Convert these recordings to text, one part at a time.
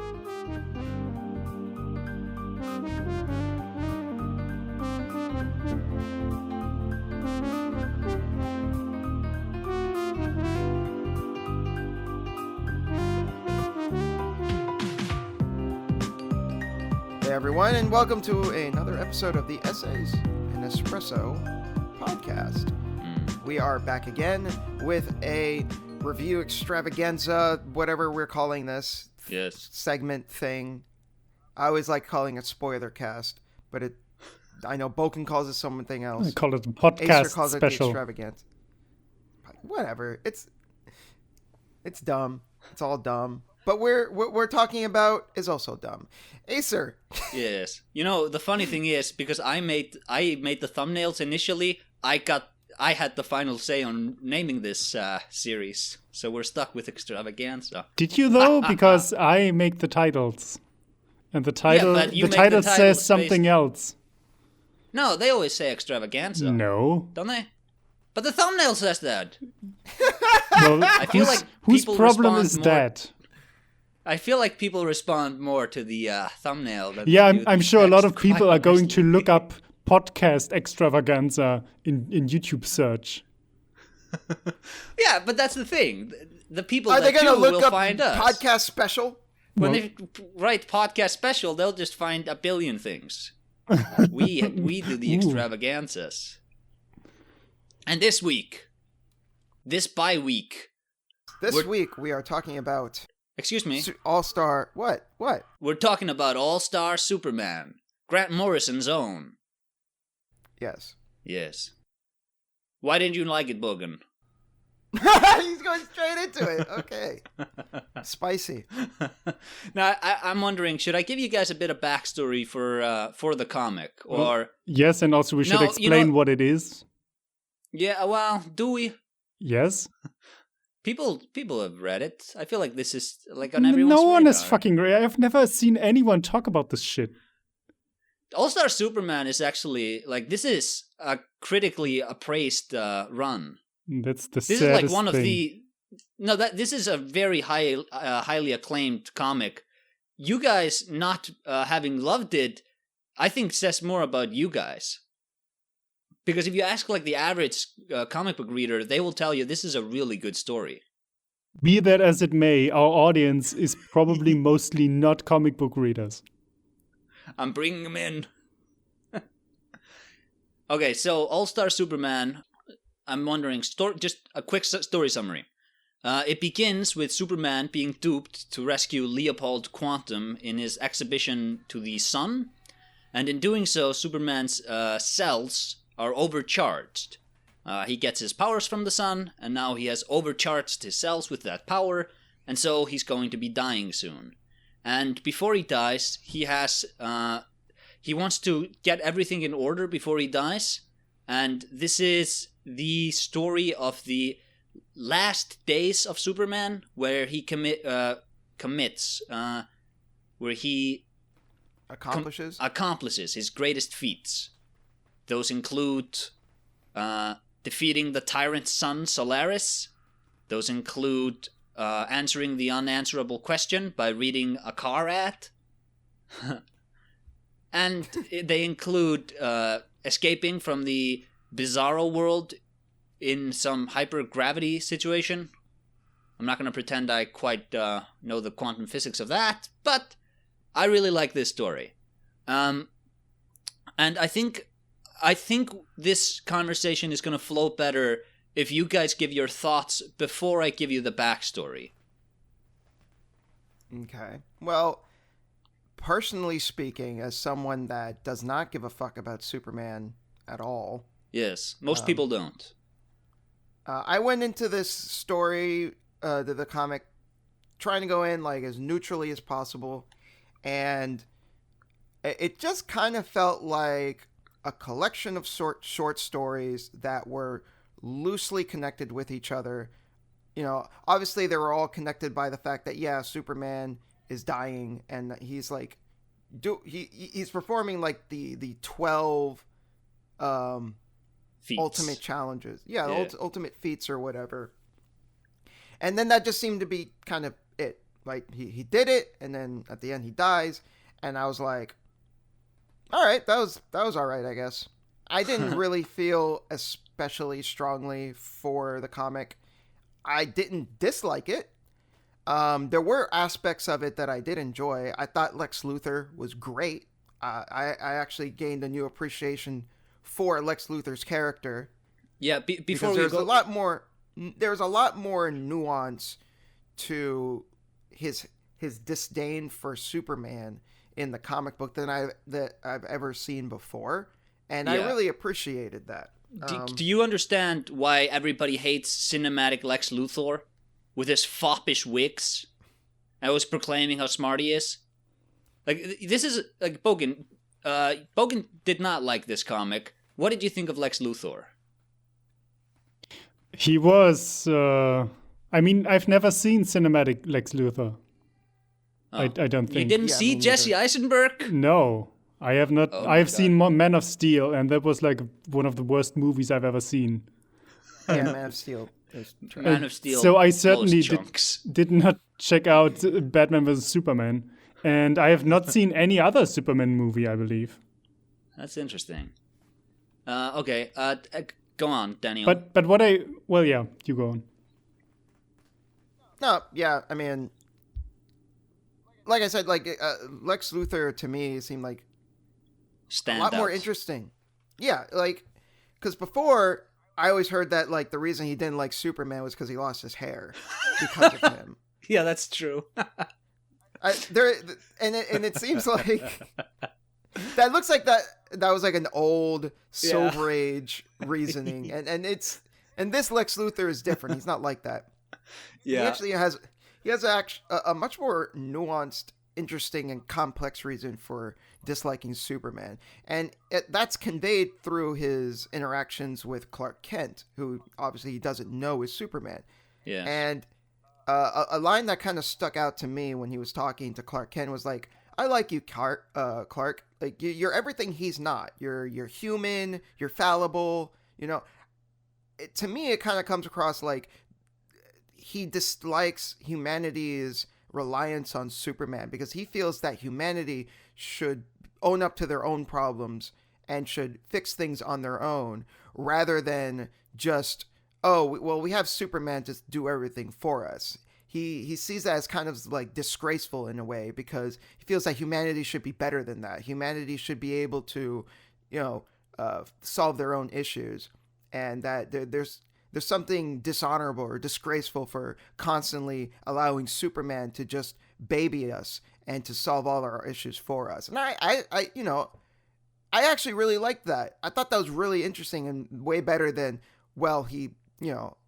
Hey everyone, and welcome to another episode of the Essays in Espresso podcast. We are back again with a review extravaganza, whatever we're calling this segment thing. I always like calling it spoiler cast, but I know Boken calls it something else. I call it a podcast Acer calls special. It the extravaganza. Whatever. It's dumb. It's all dumb. But what we're talking about is also dumb. Acer. Yes. You know, the funny thing is, because I made the thumbnails initially, I had the final say on naming this series. So we're stuck with extravaganza. Did you though? Because I make the titles. And the title says something else. No, they always say extravaganza. No. Don't they? But the thumbnail says that. Well, I feel like whose people problem respond is more. that? I feel like people respond more to the thumbnail. Than Yeah, to I'm the sure a lot of text, people quite are going to honestly. look up podcast extravaganza in YouTube search. Yeah, but that's the thing. The people Are they that going to do look will up find us. podcast special? When they write podcast special, they'll just find a billion things. We do the extravaganzas. And this week, this bye-week, This week we are talking about excuse me, All-Star. What? we're talking about All-Star Superman, Grant Morrison's own. Yes. Yes. Why didn't you like it, Bogan? He's going straight into it. Okay. Spicy. Now, I'm wondering, should I give you guys a bit of backstory for the comic, or Yes, and also we should No, you explain know- what it is. yeah? Well, do we? Yes. People have read it. I feel like this is like on everyone's No one radar. is fucking. I've never seen anyone talk about this shit. All-Star Superman is actually like this is a critically appraised run. That's the This is saddest like one thing. of the this is a very highly acclaimed comic. You guys not having loved it, I think says more about you guys. Because if you ask like the average comic book reader, they will tell you this is a really good story. Be that as it may, our audience is probably mostly not comic book readers. I'm bringing them in. Okay, so All-Star Superman, I'm wondering, just a quick story summary. It begins with Superman being duped to rescue Leopold Quantum in his exhibition to the sun, and in doing so, Superman's cells are overcharged. He gets his powers from the sun, and now he has overcharged his cells with that power, and so he's going to be dying soon. And before he dies, he wants to get everything in order before he dies, and this is the story of the last days of Superman, where he commits, where he accomplishes his greatest feats. Those include defeating the tyrant sun Solaris. Those include answering the unanswerable question by reading a car ad. And they include escaping from the bizarro world in some hypergravity situation. I'm not going to pretend I quite know the quantum physics of that, but I really like this story. And I think this conversation is going to flow better if you guys give your thoughts before I give you the backstory. Okay. Well, personally speaking, as someone that does not give a fuck about Superman at all. Yes, most people don't. I went into this story, the comic, trying to go in like as neutrally as possible, and it just kind of felt like a collection of short stories that were loosely connected with each other. You know, obviously they were all connected by the fact that, yeah, Superman is dying, and he's like, he's performing like the 12 Feats. ultimate challenges. Yeah. Ultimate feats or whatever. And then that just seemed to be kind of it like he did it, and then at the end he dies, and I was like, all right, that was all right, I guess. I didn't really feel especially strongly for the comic. I didn't dislike it. There were aspects of it that I did enjoy. I thought Lex Luthor was great. I actually gained a new appreciation for Lex Luthor's character. Yeah, before we there's go, there's a lot more nuance to his disdain for Superman in the comic book than I've ever seen before, and I really appreciated that. Do you understand why everybody hates cinematic Lex Luthor with his foppish wigs? I was proclaiming how smart he is. Like, this is like Bogan. Bogan did not like this comic. What did you think of Lex Luthor? He was. I mean, I've never seen cinematic Lex Luthor. Oh. I don't think. You didn't see Jesse Eisenberg? No, I have not. Oh I've seen Man of Steel, and that was like one of the worst movies I've ever seen. Yeah, Man of Steel. Man of Steel. So I certainly did not check out Batman vs Superman, and I have not seen any other Superman movie, I believe. That's interesting. Okay, go on, Daniel. But you go on. No, yeah, I mean, like I said, like Lex Luthor to me seemed like a lot more interesting. Yeah, like, because before I always heard that like the reason he didn't like Superman was because he lost his hair because of him. Yeah, that's true. It seems like that looks like that was like an old Silver Age reasoning, and this Lex Luthor is different. He's not like that. Yeah, he actually has a much more nuanced, interesting, and complex reason for disliking Superman, and that's conveyed through his interactions with Clark Kent, who obviously he doesn't know is Superman. Yeah, and a line that kind of stuck out to me when he was talking to Clark Kent was like, "I like you, Clark. Like you're everything he's not. You're human. You're fallible. You know." To me, it kind of comes across like he dislikes humanity's reliance on Superman because he feels that humanity should own up to their own problems and should fix things on their own rather than just, we have Superman to do everything for us. He sees that as kind of like disgraceful in a way because he feels that humanity should be better than that. Humanity should be able to, solve their own issues, and that there's something dishonorable or disgraceful for constantly allowing Superman to just baby us and to solve all our issues for us. And I actually really liked that. I thought that was really interesting and way better than, he got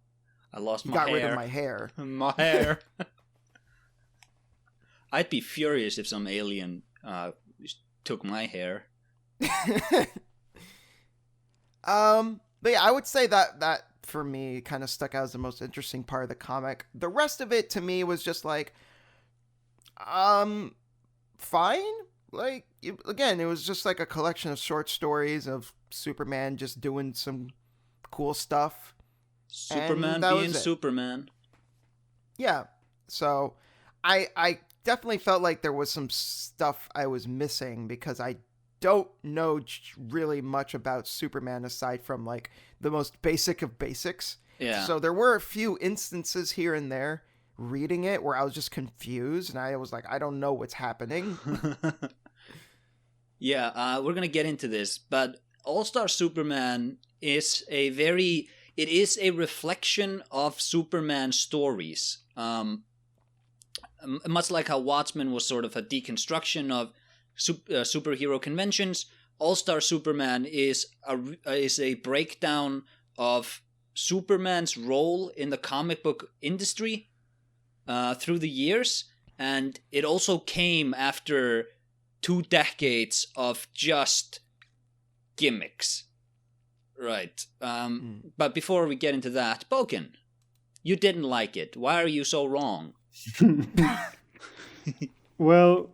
rid of my hair. My hair. I'd be furious if some alien took my hair. But yeah, I would say that for me kind of stuck out as the most interesting part of the comic. The rest of it to me was just like, fine. Like, again, it was just like a collection of short stories of Superman just doing some cool stuff. Superman being Superman. Yeah. So I definitely felt like there was some stuff I was missing because I don't know really much about Superman aside from like the most basic of basics. Yeah. So there were a few instances here and there reading it where I was just confused and I was like, I don't know what's happening. Yeah, we're going to get into this, but All-Star Superman is a reflection of Superman stories. Much like how Watchmen was sort of a deconstruction of superhero conventions, All-Star Superman is a breakdown of Superman's role in the comic book industry through the years, and it also came after 2 decades of just gimmicks. Right. But before we get into that, Boken, you didn't like it. Why are you so wrong? Well,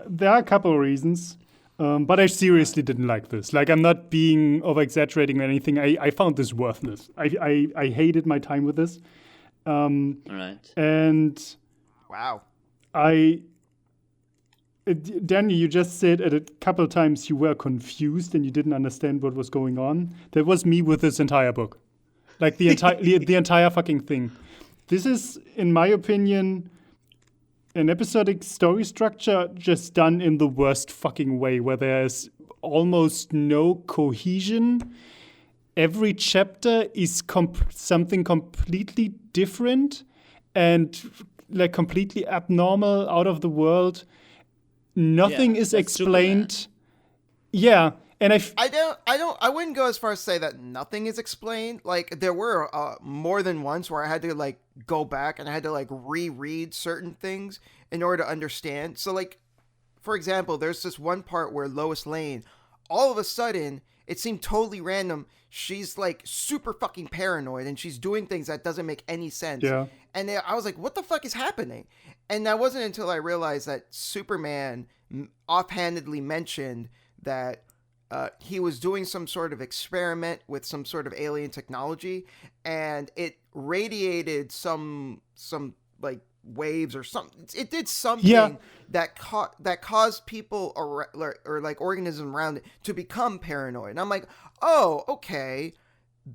there are a couple of reasons, but I seriously didn't like this. Like, I'm not being over-exaggerating or anything. I found this worthless. I hated my time with this. All right. And Wow. Danny, you just said at a couple times you were confused and you didn't understand what was going on. That was me with this entire book. Like the entire fucking thing. This is, in my opinion, an episodic story structure just done in the worst fucking way, where there's almost no cohesion. Every chapter is something completely different and like completely abnormal, out of the world. Nothing is explained. Superman. Yeah, and I wouldn't go as far as say that nothing is explained. Like, there were more than once where I had to like go back and I had to like reread certain things in order to understand. So like, for example, there's this one part where Lois Lane, all of a sudden, it seemed totally random. She's like super fucking paranoid and she's doing things that doesn't make any sense. Yeah. And I was like, what the fuck is happening? And that wasn't until I realized that Superman offhandedly mentioned that he was doing some sort of experiment with some sort of alien technology, and it radiated some like waves or something. It did something that caused people or like organisms around it to become paranoid. And I'm like, oh, okay,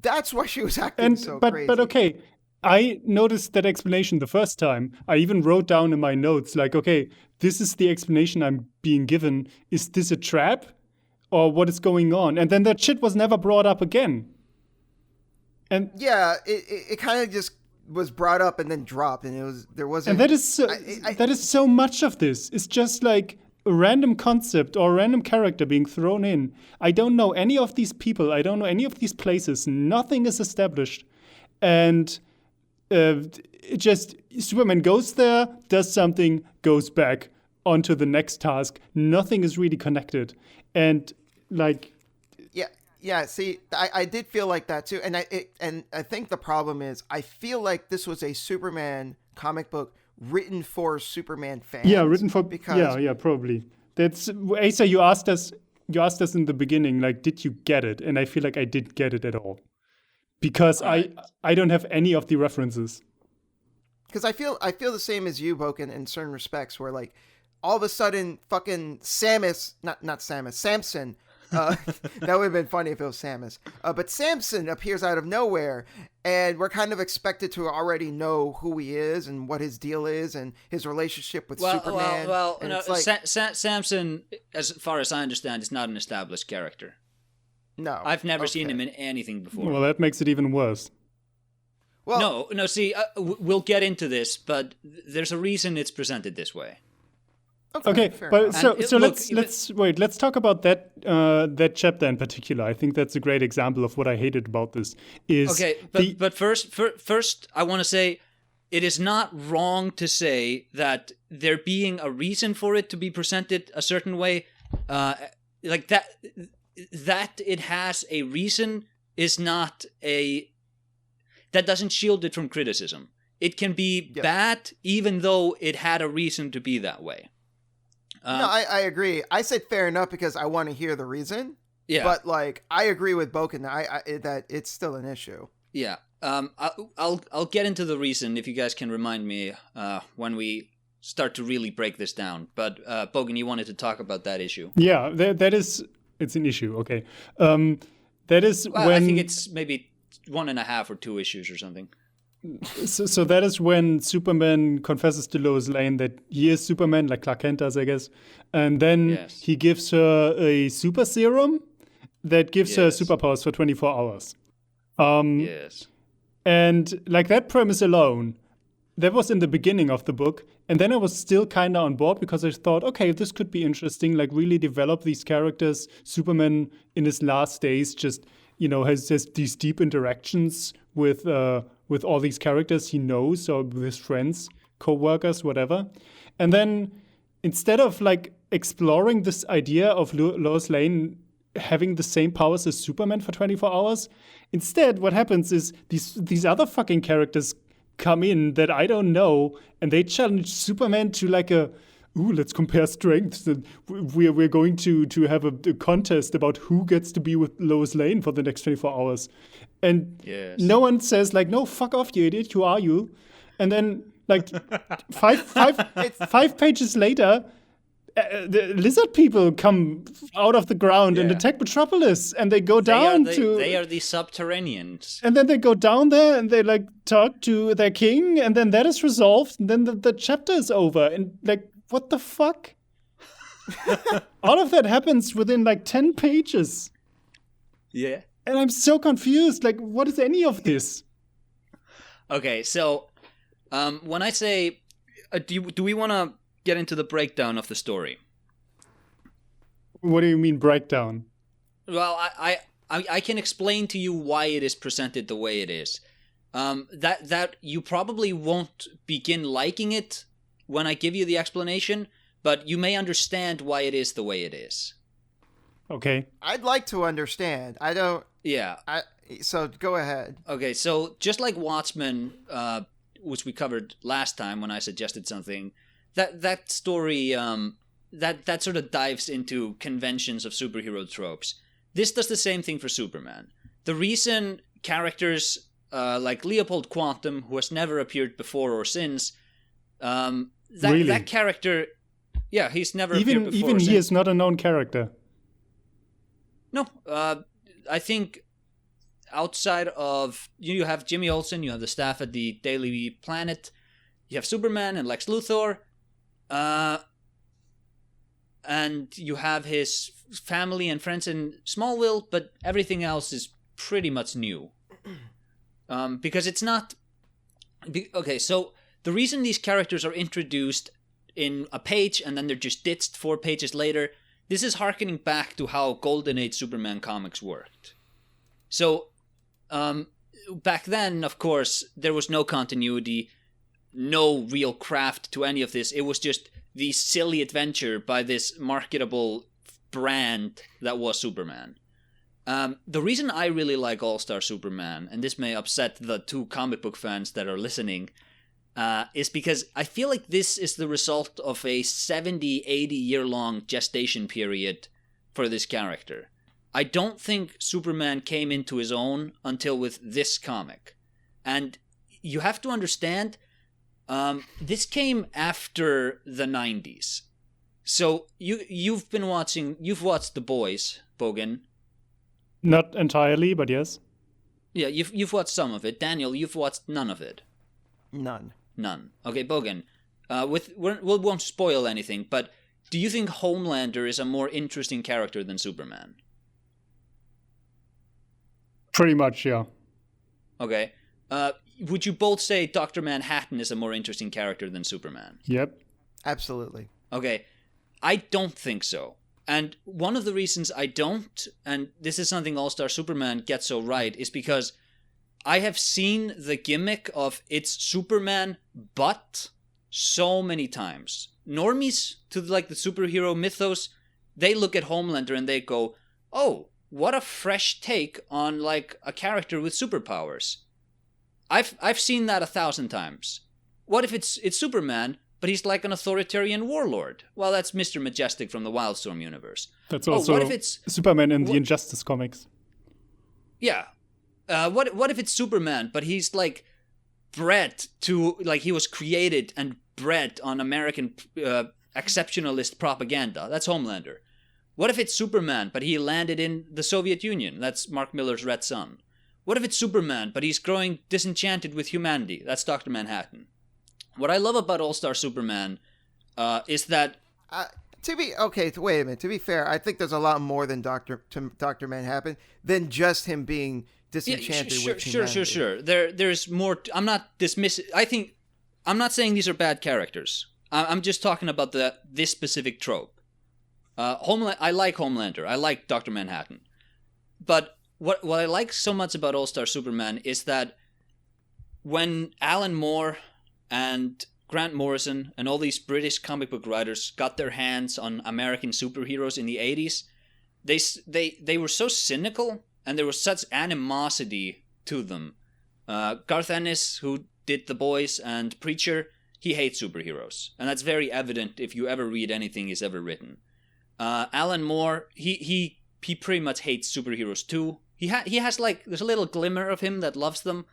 that's why she was acting crazy. But okay, I noticed that explanation the first time. I even wrote down in my notes, like, okay, this is the explanation I'm being given. Is this a trap? Or what is going on? And then that shit was never brought up again. And yeah, it kind of just was brought up and then dropped, and there wasn't. And that is so much of this. It's just like a random concept or a random character being thrown in. I don't know any of these people. I don't know any of these places. Nothing is established. And it just, Superman goes there, does something, goes back onto the next task. Nothing is really connected. And like, yeah. See, I did feel like that too, and I think the problem is I feel like this was a Superman comic book written for Superman fans. Yeah, written for because probably. That's Asa. You asked us in the beginning, like, did you get it? And I feel like I didn't get it at all because I don't have any of the references. Because I feel the same as you, Boken, in certain respects, where like all of a sudden, fucking Samson. That would have been funny if it was Samus. But Samson appears out of nowhere, and we're kind of expected to already know who he is and what his deal is and his relationship with Superman. Well, and no, it's like, Samson, as far as I understand, is not an established character. No. I've never seen him in anything before. Well, that makes it even worse. Well, no. See, we'll get into this, but there's a reason it's presented this way. Okay, but so look, let's talk about that chapter in particular. I think that's a great example of what I hated about this. But first, I want to say it is not wrong to say that there being a reason for it to be presented a certain way, like that it has a reason is not that doesn't shield it from criticism. It can be bad even though it had a reason to be that way. No, I agree. I said fair enough because I want to hear the reason. Yeah. But like, I agree with Boken that it's still an issue. Yeah. I'll get into the reason if you guys can remind me when we start to really break this down. But Boken, you wanted to talk about that issue. Yeah, it's an issue. Okay. That is when I think it's maybe 1.5 or 2 issues or something. So that is when Superman confesses to Lois Lane that he is Superman, like Clark Kent does, I guess. And then he gives her a super serum that gives her superpowers for 24 hours. Yes. And like that premise alone, that was in the beginning of the book. And then I was still kind of on board because I thought, okay, this could be interesting, like really develop these characters. Superman in his last days just, has these deep interactions with all these characters he knows or with his friends, co-workers, whatever. And then instead of like exploring this idea of Lois Lane having the same powers as Superman for 24 hours, instead what happens is these other fucking characters come in that I don't know, and they challenge Superman to like let's compare strengths, and we're going to have a contest about who gets to be with Lois Lane for the next 24 hours. And no one says like, no, fuck off, you idiot, who are you? And then Like five pages later, the lizard people come out of the ground and Yeah. attack Metropolis, and they go down They are the subterraneans. and then they go down there and they like talk to their king, and then that is resolved, and then the chapter is over. And like, what the fuck? All of that happens within like 10 pages. Yeah. And I'm so confused. Like, what is any of this? Okay, so when I say, do we want to get into the breakdown of the story? What do you mean breakdown? Well, I can explain to you why it is presented the way it is. That you probably won't begin liking it when I give you the explanation, but you may understand why it is the way it is. Okay. I'd like to understand. I don't. Yeah. So go ahead. Okay, so just like Watchmen, which we covered last time when I suggested something, that story that sort of dives into conventions of superhero tropes. This does the same thing for Superman. The reason characters like Leopold Quantum, who has never appeared before or since, that character, yeah, he's never appeared before. Even he is not a known character. No, I think outside of you have Jimmy Olsen, you have the staff at the Daily Planet, you have Superman and Lex Luthor, and you have his family and friends in Smallville, but everything else is pretty much new. Because it's not... Okay, so the reason these characters are introduced in a page and then they're just ditched 4 pages later, this is harkening back to how Golden Age Superman comics worked. So, back then, of course, there was no continuity, no real craft to any of this. It was just the silly adventure by this marketable brand that was Superman. The reason I really like All-Star Superman, and this may upset the 2 comic book fans that are listening, is because I feel like this is the result of a 70, 80-year-long gestation period for this character. I don't think Superman came into his own until with this comic. And you have to understand, this came after the 90s. So you've watched The Boys, Bogan. Not entirely, but yes. Yeah, you've watched some of it. Daniel, you've watched none of it. None. Okay, Bogan. We won't spoil anything, but do you think Homelander is a more interesting character than Superman? Pretty much, yeah. Okay. Would you both say Dr. Manhattan is a more interesting character than Superman? Yep. Absolutely. Okay. I don't think so. And one of the reasons I don't, and this is something All-Star Superman gets so right, is because I have seen the gimmick of it's Superman, but so many times. Normies to like the superhero mythos, they look at Homelander and they go, oh, what a fresh take on like a character with superpowers. I've seen that 1,000 times. What if it's Superman, but he's like an authoritarian warlord? Well, that's Mr. Majestic from the Wildstorm universe. That's also what if it's Superman in the Injustice comics. Yeah. What if it's Superman, but he's like bred to, like he was created and bred on American exceptionalist propaganda? That's Homelander. What if it's Superman, but he landed in the Soviet Union? That's Mark Miller's Red Son. What if it's Superman, but he's growing disenchanted with humanity? That's Dr. Manhattan. What I love about All-Star Superman is that... wait a minute. To be fair, I think there's a lot more than Dr. Manhattan than just him being disenchanted with humanity. Sure. There's more... I'm not dismissing... I'm not saying these are bad characters. I'm just talking about this specific trope. I like Homelander. I like Dr. Manhattan. But what I like so much about All-Star Superman is that when Alan Moore and Grant Morrison and all these British comic book writers got their hands on American superheroes in the 80s, they were so cynical and there was such animosity to them. Garth Ennis, who did The Boys and Preacher, he hates superheroes. And that's very evident if you ever read anything he's ever written. Alan Moore, he pretty much hates superheroes too. He has like, there's a little glimmer of him that loves them.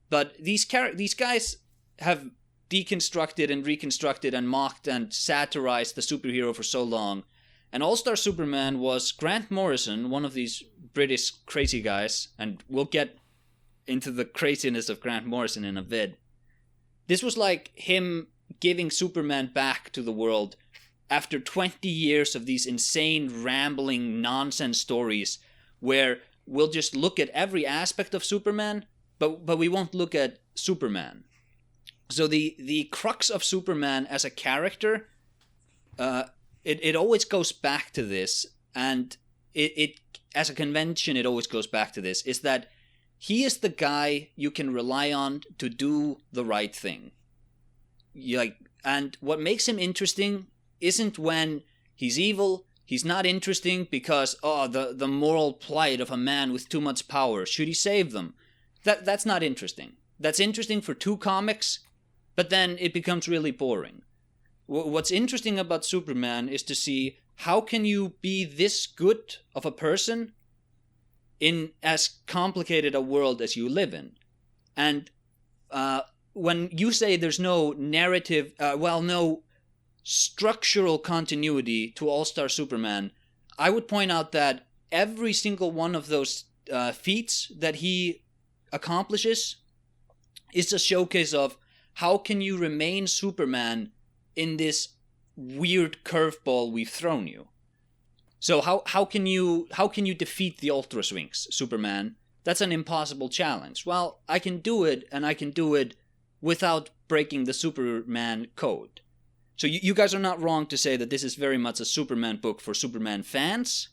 But these guys have deconstructed and reconstructed and mocked and satirized the superhero for so long. And All-Star Superman was Grant Morrison, one of these British crazy guys, and we'll get into the craziness of Grant Morrison in a bit. This was like him giving Superman back to the world after 20 years of these insane, rambling, nonsense stories where we'll just look at every aspect of Superman, but we won't look at Superman. So the crux of Superman as a character, it always goes back to this, and it as a convention, it always goes back to this, is that he is the guy you can rely on to do the right thing. And what makes him interesting isn't when he's evil. He's not interesting because, the moral plight of a man with too much power. Should he save them? That's not interesting. That's interesting for 2 comics, but then it becomes really boring. What's interesting about Superman is to see how can you be this good of a person in as complicated a world as you live in. And when you say there's no narrative, no structural continuity to All-Star Superman, I would point out that every single one of those feats that he accomplishes is a showcase of how can you remain Superman in this weird curveball we've thrown you. So how can you defeat the Ultra Sphinx, Superman? That's an impossible challenge. Well, I can do it, and I can do it without breaking the Superman code. So you guys are not wrong to say that this is very much a Superman book for Superman fans.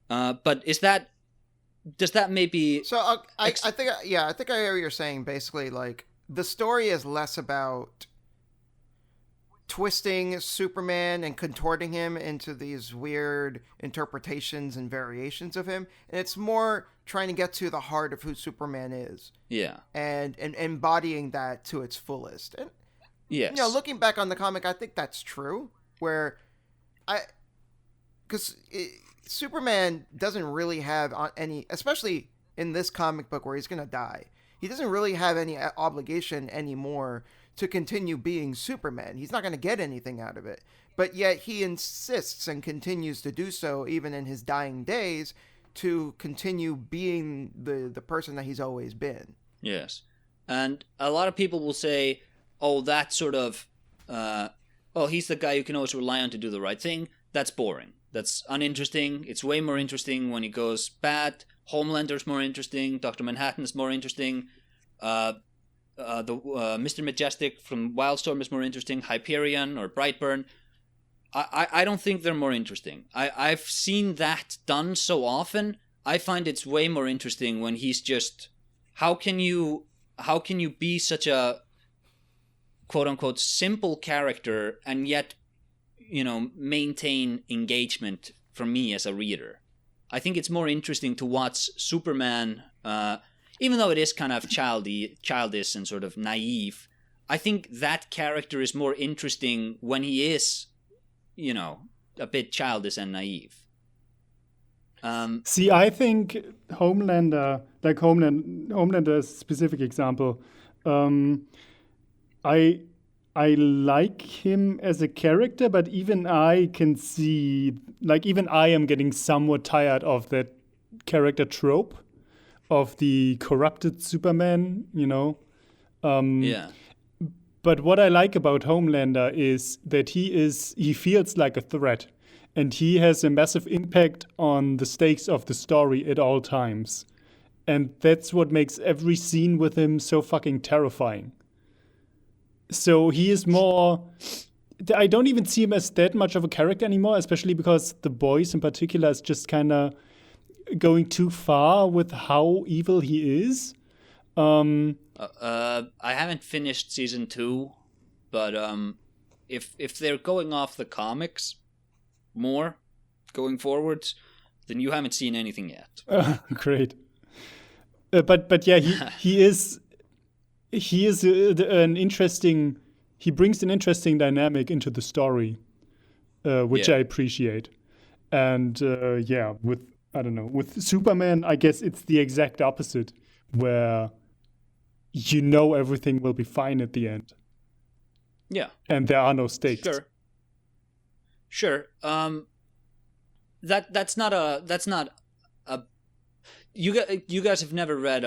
But does that maybe? So I think I hear what you're saying. Basically, like the story is less about twisting Superman and contorting him into these weird interpretations and variations of him, and it's more trying to get to the heart of who Superman is. Yeah. And embodying that to its fullest. And yes. Looking back on the comic, I think that's true. Because Superman doesn't really have any, especially in this comic book where he's going to die, he doesn't really have any obligation anymore to continue being Superman. He's not going to get anything out of it. But yet he insists and continues to do so even in his dying days to continue being the person that he's always been. Yes. And a lot of people will say, that sort of, he's the guy you can always rely on to do the right thing. That's boring. That's uninteresting. It's way more interesting when he goes bad. Homelander's more interesting. Dr. Manhattan's more interesting. Mr. Majestic from Wildstorm is more interesting. Hyperion or Brightburn. I don't think they're more interesting. I've seen that done so often. I find it's way more interesting when he's just, how can you be such a quote unquote simple character and yet, maintain engagement from me as a reader. I think it's more interesting to watch Superman, even though it is kind of childish and sort of naive. I think that character is more interesting when he is, a bit childish and naive. See, I think Homelander's specific example, I like him as a character, but even I can see, even I am getting somewhat tired of that character trope of the corrupted Superman, Yeah. But what I like about Homelander is that he feels like a threat, and he has a massive impact on the stakes of the story at all times. And that's what makes every scene with him so fucking terrifying. So he is more, I don't even see him as that much of a character anymore, especially because The Boys in particular is just kind of going too far with how evil he is. I haven't finished season 2, but if they're going off the comics more going forwards, then you haven't seen anything yet. Great. But yeah, he is an interesting. He brings an interesting dynamic into the story, which I appreciate. And with Superman, I guess it's the exact opposite, where everything will be fine at the end. Yeah. And there are no stakes. Sure. That's not a. You guys have never read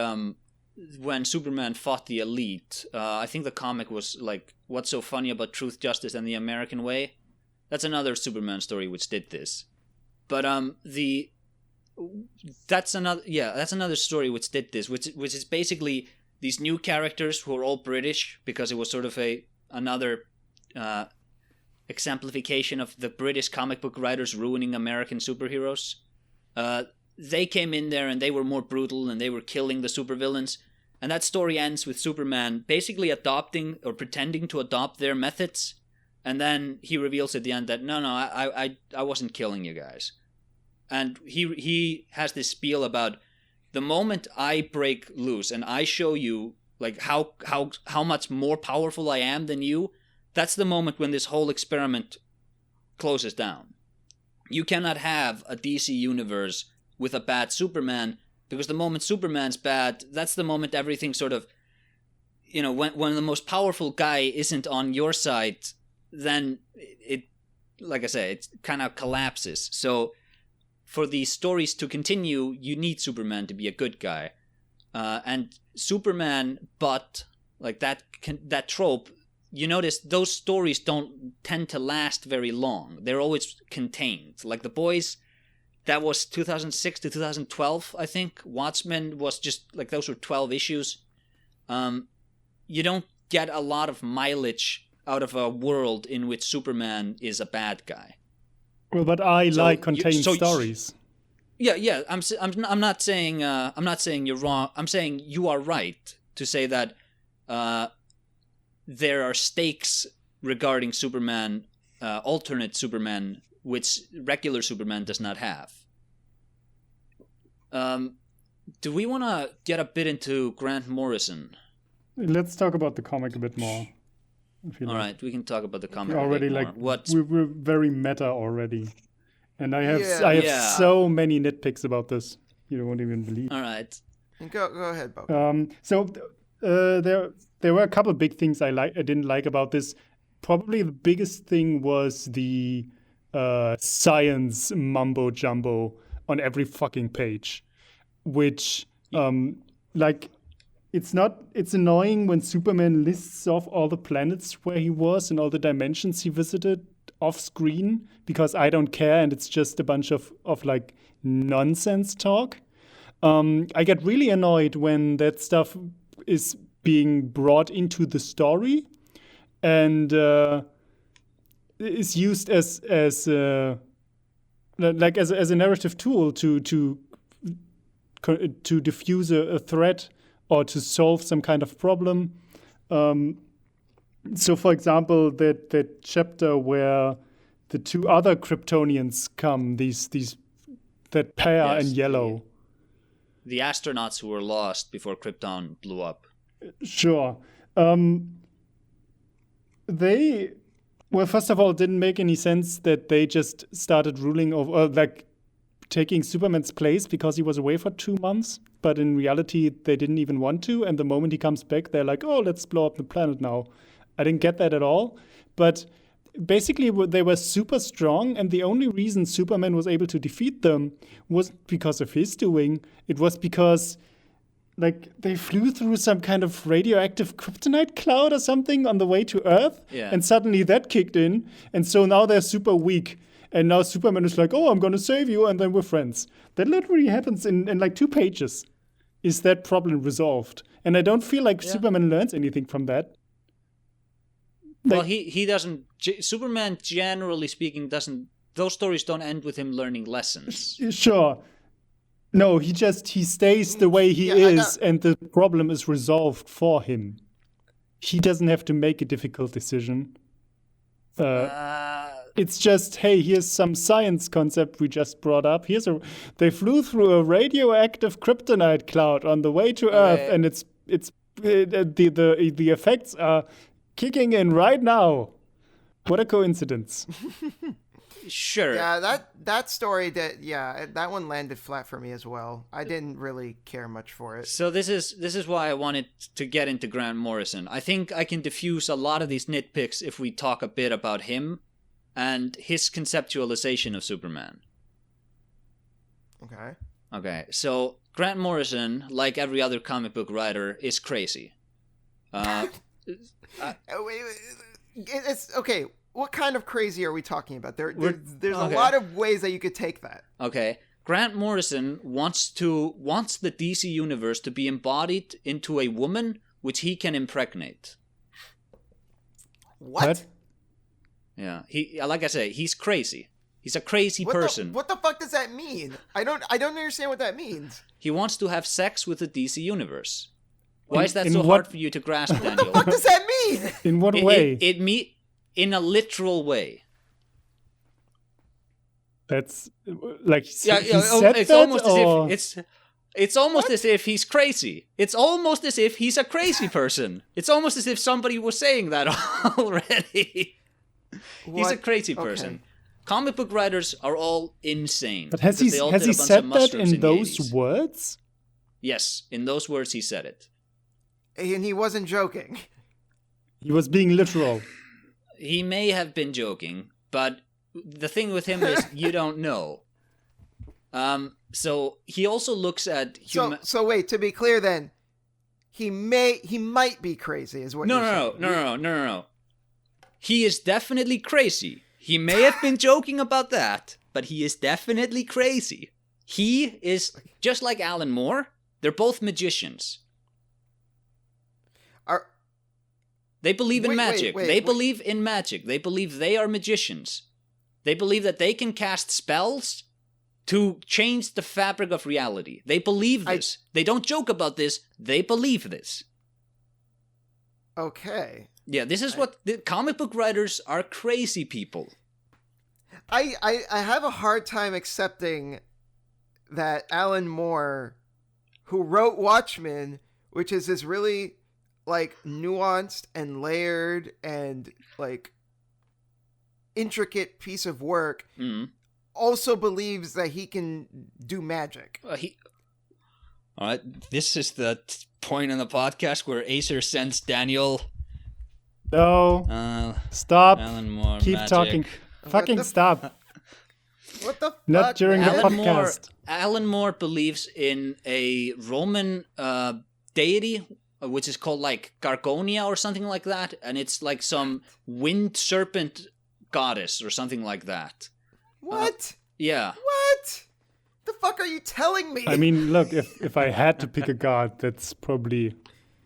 when Superman fought the Elite. I think the comic was like, "What's so funny about truth, justice, and the American way?" That's another Superman story which did this. But that's another story which did this, which is basically these new characters who are all British, because it was sort of another exemplification of the British comic book writers ruining American superheroes. They came in there and they were more brutal and they were killing the supervillains. And that story ends with Superman basically adopting or pretending to adopt their methods. And then he reveals at the end that, no, I wasn't killing you guys. And he has this spiel about the moment I break loose and I show you like how much more powerful I am than you, that's the moment when this whole experiment closes down. You cannot have a DC universe with a bad Superman, because the moment Superman's bad, that's the moment everything sort of, when the most powerful guy isn't on your side, then it, like I say, it kind of collapses. So for these stories to continue, you need Superman to be a good guy. And Superman, but like that trope, you notice those stories don't tend to last very long. They're always contained. Like The Boys, that was 2006 to 2012, I think. Watchmen was just like, those were 12 issues. You don't get a lot of mileage out of a world in which Superman is a bad guy. Well, but I like contained stories. Yeah. I'm not saying you're wrong. I'm saying you are right to say that there are stakes regarding Superman, alternate Superman, which regular Superman does not have. Do we want to get a bit into Grant Morrison? Let's talk about the comic a bit more. All right, we can talk about the comic already, a bit more. We're very meta already. And I have so many nitpicks about this. You won't even believe. All right. Go ahead, Bob. So there were a couple of big things I didn't like about this. Probably the biggest thing was the science mumbo jumbo on every fucking page, which it's annoying when Superman lists off all the planets where he was and all the dimensions he visited off screen, because I don't care and it's just a bunch of like nonsense talk. I get really annoyed when that stuff is being brought into the story and is used as a narrative tool to diffuse a threat or to solve some kind of problem. So, for example, that chapter where the two other Kryptonians come, that pair in yellow. The astronauts who were lost before Krypton blew up. Sure. They, well, first of all, it didn't make any sense that they just started ruling over, taking Superman's place because he was away for 2 months. But in reality, they didn't even want to. And the moment he comes back, they're like, oh, let's blow up the planet now. I didn't get that at all. But basically, they were super strong. And the only reason Superman was able to defeat them wasn't because of his doing. It was because they flew through some kind of radioactive kryptonite cloud or something on the way to Earth. Yeah. And suddenly that kicked in. And so now they're super weak. And now Superman is like, oh, I'm going to save you. And then we're friends. That literally happens in 2 pages. Is that problem resolved? And I don't feel like Superman learns anything from that. Well, he doesn't. Superman, generally speaking, doesn't. Those stories don't end with him learning lessons. Sure. No, he stays the way he is, and the problem is resolved for him. He doesn't have to make a difficult decision. It's just, hey, here's some science concept we just brought up. They flew through a radioactive kryptonite cloud on the way to Earth, and the effects are kicking in right now. What a coincidence. Sure. Yeah, that story that one landed flat for me as well. I didn't really care much for it. So this is why I wanted to get into Grant Morrison. I think I can diffuse a lot of these nitpicks if we talk a bit about him and his conceptualization of Superman. Okay, so Grant Morrison, like every other comic book writer, is crazy. It's okay. What kind of crazy are we talking about? There's a okay. lot of ways that you could take that. Okay, Grant Morrison wants the DC universe to be embodied into a woman which he can impregnate. What? Yeah, like I say, he's crazy. He's a crazy person. What the fuck does that mean? I don't understand what that means. He wants to have sex with the DC universe. Why is that so hard for you to grasp, Daniel? What does that mean? In what way? In a literal way. That's like he said it's that, almost or? as if it's almost as if he's crazy. It's almost as if he's a crazy person. It's almost as if somebody was saying that already. He's a crazy person. Okay. Comic book writers are all insane. But has he said that in those words? Yes, in those words he said it. And he wasn't joking. He was being literal. He may have been joking, but the thing with him is you don't know. So he also looks at So wait, to be clear then, he might be crazy is what you're saying. No. He is definitely crazy. He may have been joking about that, but he is definitely crazy. He is just like Alan Moore. They're both magicians. They believe in magic. They believe in magic. They believe they are magicians. They believe that they can cast spells to change the fabric of reality. They believe this. They don't joke about this. They believe this. Okay. Yeah, this is what the comic book writers are crazy people. I have a hard time accepting that Alan Moore, who wrote Watchmen, which is this really like nuanced and layered and like intricate piece of work, also believes that he can do magic. All right, this is the point in the podcast where Acer sends Daniel. No, stop. Alan Moore, keep magic. talking. Fucking stop. What the fuck? Not during the podcast. Alan Moore believes in a Roman deity, which is called like Gargonia or something like that, and it's like some wind serpent goddess or something like that. What? Yeah. What? The fuck are you telling me? I mean, look, if I had to pick a god, that's probably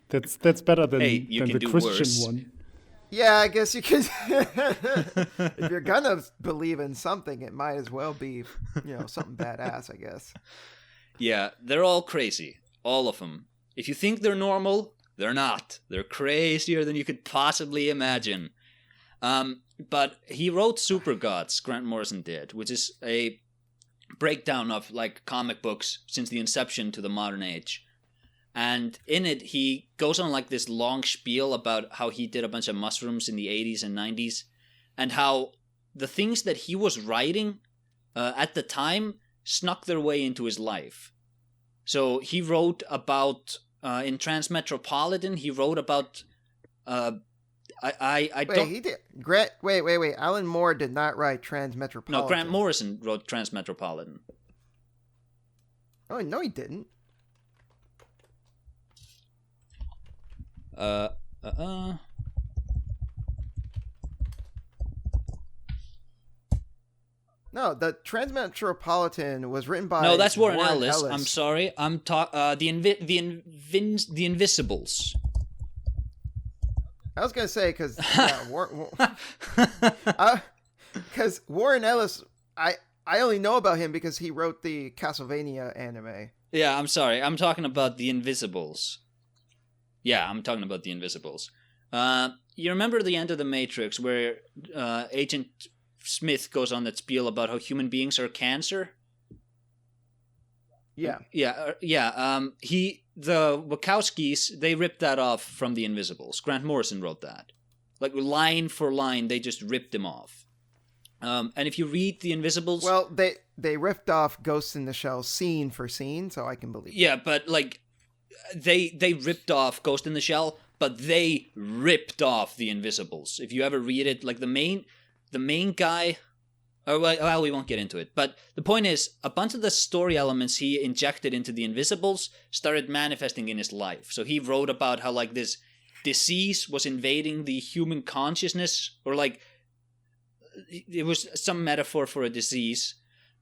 that's better than the Christian worse. one. Yeah, I guess you could. If you're gonna believe in something, it might as well be, something badass, I guess. Yeah, they're all crazy. All of them. If you think they're normal, they're not. They're crazier than you could possibly imagine. But he wrote Super Gods, Grant Morrison did, which is a breakdown of like comic books since the inception to the modern age. And in it, he goes on like this long spiel about how he did a bunch of mushrooms in the 80s and 90s, and how the things that he was writing at the time snuck their way into his life. So he wrote about, in Transmetropolitan, he wrote about, I don't... He did. Wait. Alan Moore did not write Transmetropolitan. No, Grant Morrison wrote Transmetropolitan. Oh, no, he didn't. No, the Transmetropolitan was written by. No, that's Warren Ellis. I'm sorry. I'm the Invisibles. I was gonna say because Warren Ellis, I only know about him because he wrote the Castlevania anime. Yeah, I'm sorry. I'm talking about the Invisibles. Yeah, I'm talking about the Invisibles. You remember the end of The Matrix where Agent Smith goes on that spiel about how human beings are cancer? Yeah. The Wachowskis, they ripped that off from the Invisibles. Grant Morrison wrote that. Like line for line, they just ripped him off. And if you read The Invisibles... Well, they ripped off Ghost in the Shell scene for scene, so I can believe Yeah, but, like, they ripped off Ghost in the Shell, but they ripped off The Invisibles. If you ever read it, like, the main guy... Oh, well, we won't get into it. But the point is, a bunch of the story elements he injected into The Invisibles started manifesting in his life. So he wrote about how, like, this disease was invading the human consciousness, or, like, it was some metaphor for a disease.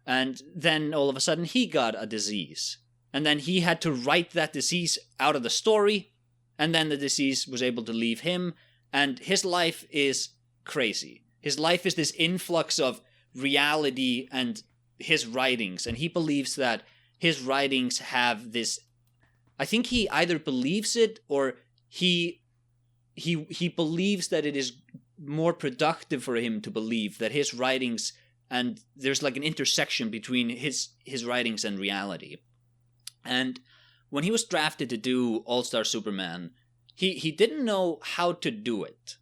And then all of a sudden he got a disease. And then he had to write that disease out of the story. And then the disease was able to leave him. And his life is crazy. His life is this influx of reality and his writings. And he believes that his writings have this... I think he either believes it or he believes that it is more productive for him to believe that his writings... And there's like an intersection between his writings and reality. And when he was drafted to do All-Star Superman, he didn't know how to do it.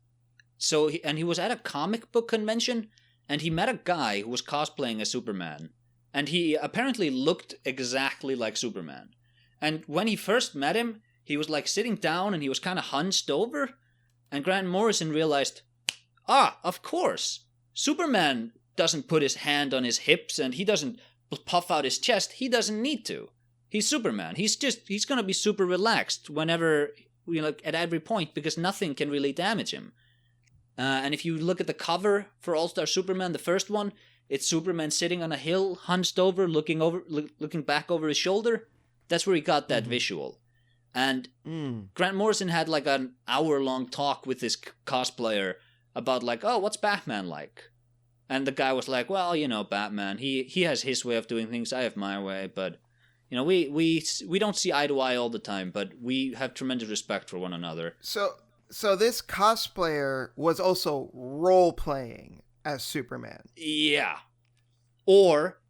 So he was at a comic book convention, and he met a guy who was cosplaying as Superman. And he apparently looked exactly like Superman. And when he first met him, he was like sitting down and he was kind of hunched over. And Grant Morrison realized, of course, Superman doesn't put his hand on his hips and he doesn't puff out his chest. He doesn't need to. He's Superman. He's going to be super relaxed whenever, at every point, because nothing can really damage him. And if you look at the cover for All-Star Superman, the first one, it's Superman sitting on a hill, hunched over, looking back over his shoulder. That's where he got that visual. And Grant Morrison had like an hour-long talk with this cosplayer about like, what's Batman like? And the guy was like, well, Batman, he has his way of doing things, I have my way, but, we don't see eye to eye all the time, but we have tremendous respect for one another. So this cosplayer was also role-playing as Superman. Yeah. Or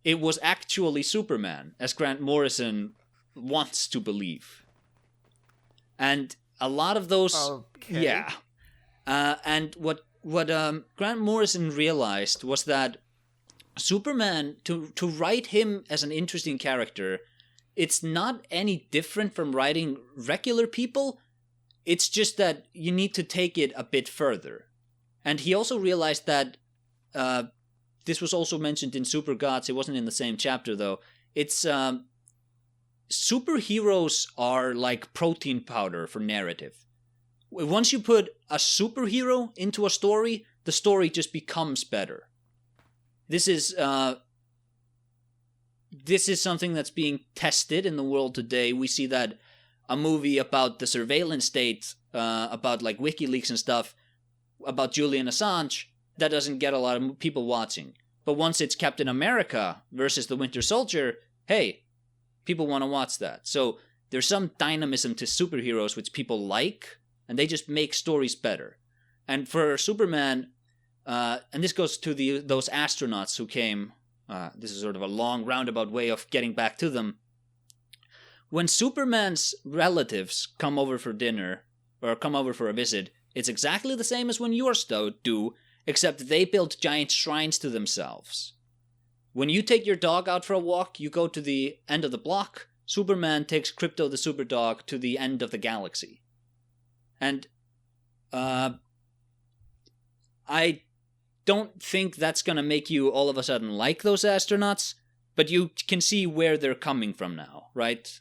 it was actually Superman, as Grant Morrison wants to believe. And a lot of those... Okay. Yeah. And what Grant Morrison realized was that Superman, to write him as an interesting character, it's not any different from writing regular people. It's just that you need to take it a bit further. And he also realized that, this was also mentioned in Super Gods, it wasn't in the same chapter though, it's, superheroes are like protein powder for narrative. Once you put a superhero into a story, the story just becomes better. This is something that's being tested in the world today. We see that a movie about the surveillance state, about like WikiLeaks and stuff, about Julian Assange, that doesn't get a lot of people watching. But once it's Captain America versus the Winter Soldier, hey, people want to watch that. So there's some dynamism to superheroes which people like, and they just make stories better. And for Superman, and this goes to those astronauts who came, this is sort of a long roundabout way of getting back to them. When Superman's relatives come over for dinner, or come over for a visit, it's exactly the same as when yours do, except they built giant shrines to themselves. When you take your dog out for a walk, you go to the end of the block. Superman takes Crypto the Superdog to the end of the galaxy. And I don't think that's going to make you all of a sudden like those astronauts, but you can see where they're coming from now, right?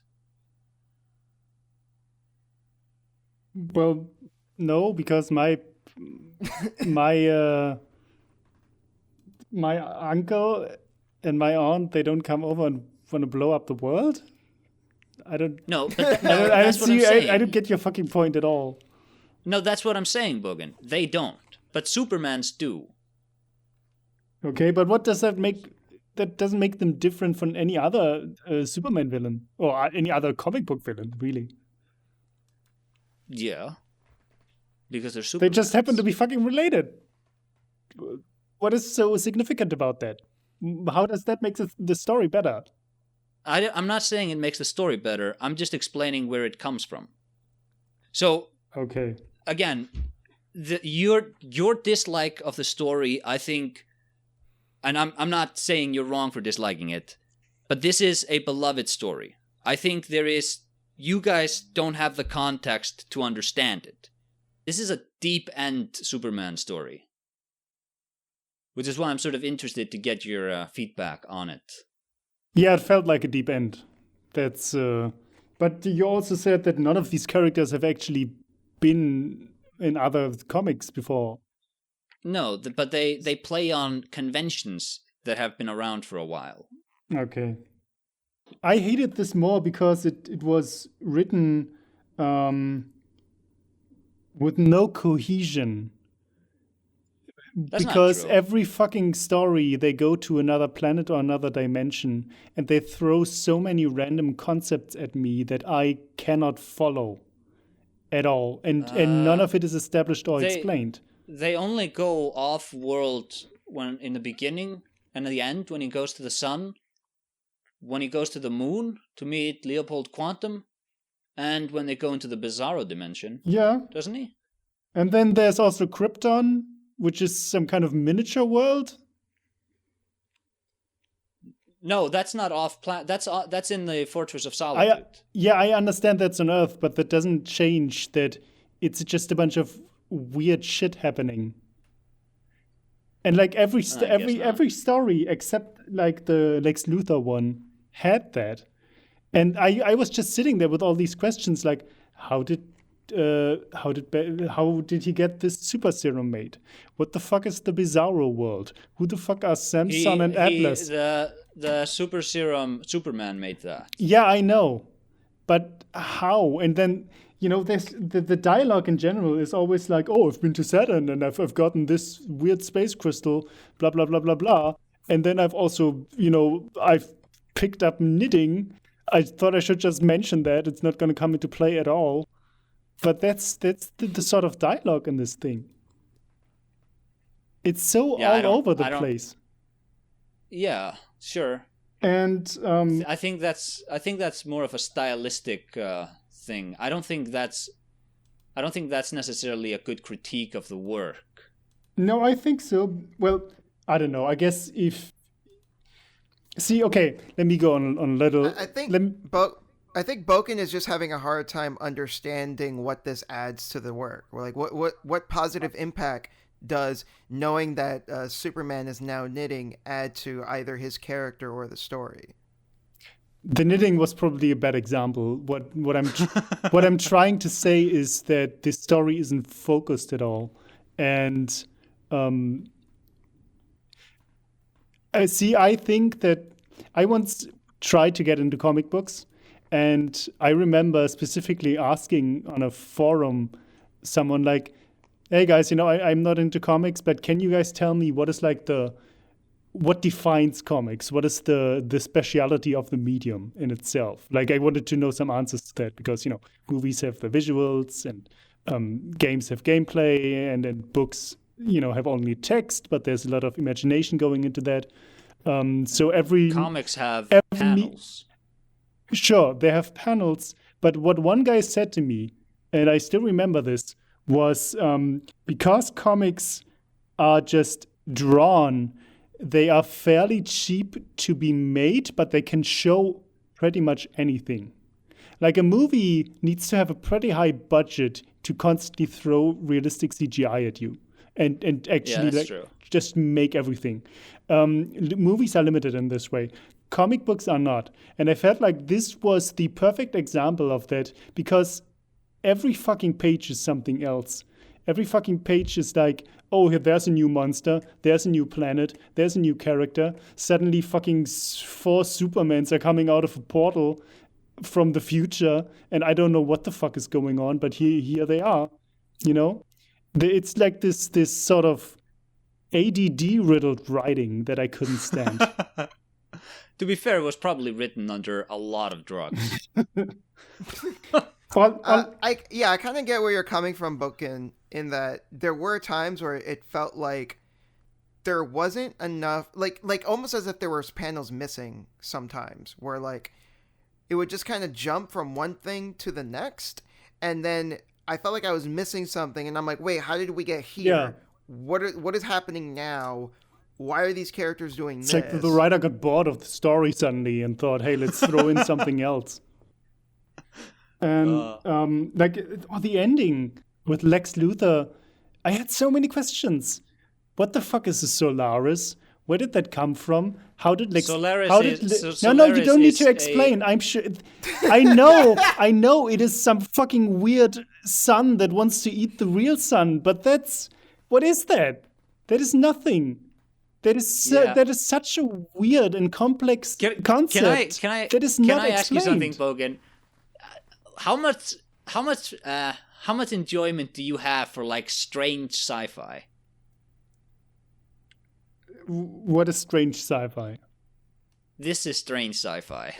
Well, no, because my uncle and my aunt, they don't come over and want to blow up the world. I don't. No, but that's what I'm saying. I don't get your fucking point at all. No, that's what I'm saying, Bogan. They don't, but Supermans do. Okay, but what does that make? That doesn't make them different from any other Superman villain or any other comic book villain, really. Yeah, because they're Supermans. They just happen to be fucking related. What is so significant about that? How does that make the story better? I'm not saying it makes the story better. I'm just explaining where it comes from. So, okay. Again, your dislike of the story, I think, and I'm not saying you're wrong for disliking it, but this is a beloved story. I think you guys don't have the context to understand it. This is a deep end Superman story, which is why I'm sort of interested to get your feedback on it. Yeah, it felt like a deep end. That's. But you also said that none of these characters have actually been in other comics before. No, but they play on conventions that have been around for a while. Okay. I hated this more because it was written with no cohesion. That's Because not true. every fucking story, they go to another planet or another dimension, and they throw so many random concepts at me that I cannot follow at all. And none of it is established or explained. They only go off-world when in the beginning and at the end when he goes to the sun, when he goes to the moon to meet Leopold Quantum, and when they go into the Bizarro dimension. Yeah. Doesn't he? And then there's also Krypton, which is some kind of miniature world. No, that's not off-planet. That's in the Fortress of Solitude. I understand that's on Earth, but that doesn't change that it's just a bunch of weird shit happening. And like every story except like the Lex Luthor one had that. And I was just sitting there with all these questions like how did he get this super serum made? What the fuck is the Bizarro world? Who the fuck are Samson and Atlas? The super serum Superman made that. Yeah, I know. But how? And then, there's the dialogue in general is always like, oh, I've been to Saturn and I've gotten this weird space crystal, blah, blah, blah, blah, blah. And then I've also, I've picked up knitting. I thought I should just mention that. It's not going to come into play at all. But that's the sort of dialogue in this thing. It's so all over the place. Yeah, sure. And I think that's more of a stylistic thing. I don't think that's necessarily a good critique of the work. No, I think so. Well, I don't know. I guess if okay, let me go on a little. I think Boken is just having a hard time understanding what this adds to the work. Or like what positive impact does knowing that Superman is now knitting add to either his character or the story? The knitting was probably a bad example. What I'm trying to say is that this story isn't focused at all, and I think that I once tried to get into comic books, and I remember specifically asking on a forum someone like, hey guys, I'm not into comics, but can you guys tell me what is like what defines comics? What is the speciality of the medium in itself? Like, I wanted to know some answers to that because, movies have the visuals and games have gameplay, and then books, have only text, but there's a lot of imagination going into that. So every comics have panels. Sure, they have panels, but what one guy said to me, and I still remember this, was because comics are just drawn, they are fairly cheap to be made, but they can show pretty much anything. Like a movie needs to have a pretty high budget to constantly throw realistic CGI at you and actually just make everything. Movies are limited in this way. Comic books are not. And I felt like this was the perfect example of that because every fucking page is something else. Every fucking page is like, oh, there's a new monster, there's a new planet, there's a new character. Suddenly fucking 4 Supermans are coming out of a portal from the future, and I don't know what the fuck is going on, but here they are, It's like this sort of ADD-riddled writing that I couldn't stand. To be fair, it was probably written under a lot of drugs. I kind of get where you're coming from, Boken, in that there were times where it felt like there wasn't enough, like almost as if there were panels missing sometimes, where like it would just kind of jump from one thing to the next, and then I felt like I was missing something, and I'm like, wait, how did we get here? Yeah. What is happening now? why are these characters doing It's this? like the writer got bored of the story suddenly and thought, hey, let's throw in something else. And the ending with Lex Luthor, I had so many questions. What the fuck is a Solaris? Where did that come from? How did Lex? Solaris how did is- no, you don't need is to explain. I'm sure. I know. It is some fucking weird sun that wants to eat the real sun. But what is that? That is nothing. That is such a weird and complex concept. That is not I ask you something, explained. Bogan? How much enjoyment do you have for like strange sci-fi? What is strange sci-fi? This is strange sci-fi.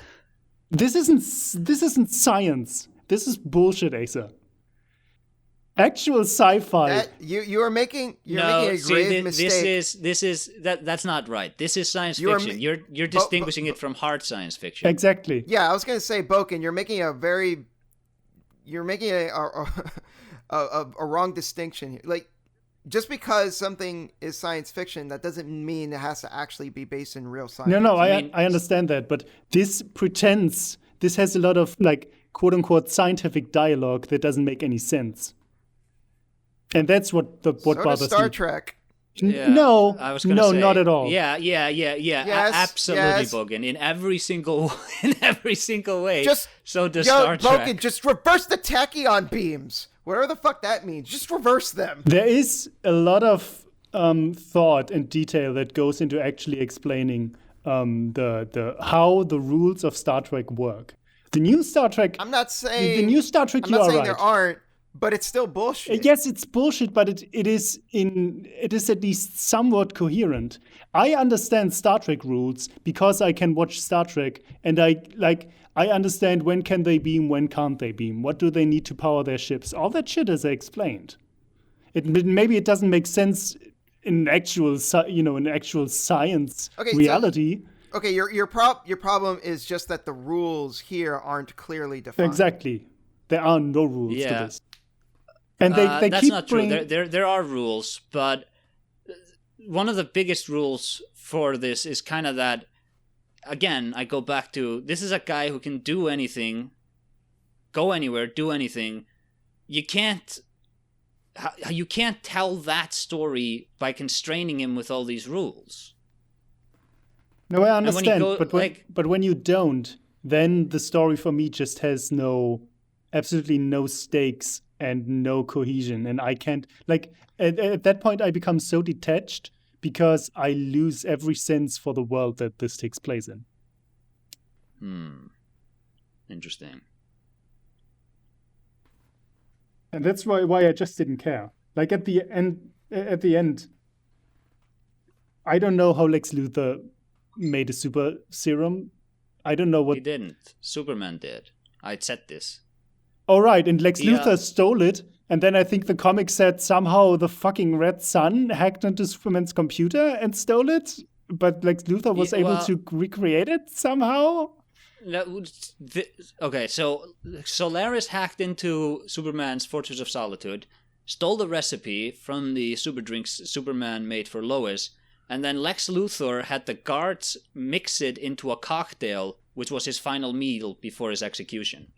This isn't science. This is bullshit, Asa. Actual sci-fi. You are making a grave mistake. That's not right. This is science fiction. You're distinguishing it from hard science fiction. Exactly. Yeah, I was gonna say, Boken, you're making a wrong distinction here. Like, just because something is science fiction, that doesn't mean it has to actually be based in real science. No, I understand that, but this has a lot of like quote unquote scientific dialogue that doesn't make any sense. And that's what bothers me. Star Trek. Yeah, no, I was gonna say, not at all. Yeah. Yes, Absolutely, yes. Bogan. In every single way. So does Yo, Star Trek. Boken, just reverse the tachyon beams. Whatever the fuck that means. Just reverse them. There is a lot of thought and detail that goes into actually explaining the how the rules of Star Trek work. The new Star Trek. I'm not saying the new Star Trek. I'm not saying right. there aren't, but it's still bullshit. Yes, it's bullshit, but it is at least somewhat coherent. I understand Star Trek rules because I can watch Star Trek, and I understand when can they beam, when can't they beam, what do they need to power their ships. All that shit is explained. Maybe it doesn't make sense in actual science reality. Okay, your problem is just that the rules here aren't clearly defined. Exactly, there are no rules to this. And they that's keep not true. There are rules, but one of the biggest rules for this is kind of that. Again, I go back to this is a guy who can do anything, go anywhere, do anything. You can't tell that story by constraining him with all these rules. No, I understand, when but when you don't, then the story for me just has absolutely no stakes and no cohesion, and I can't at that point I become so detached because I lose every sense for the world that this takes place in. Interesting. And that's why I just didn't care. Like at the end, I don't know how Lex Luthor made a super serum. I don't know what He didn't. Superman did. I said this. Oh, right, and Lex Luthor stole it, and then I think the comic said somehow the fucking Red Sun hacked into Superman's computer and stole it, but Lex Luthor was able to recreate it somehow? Okay, so Solaris hacked into Superman's Fortress of Solitude, stole the recipe from the super drinks Superman made for Lois, and then Lex Luthor had the guards mix it into a cocktail, which was his final meal before his execution.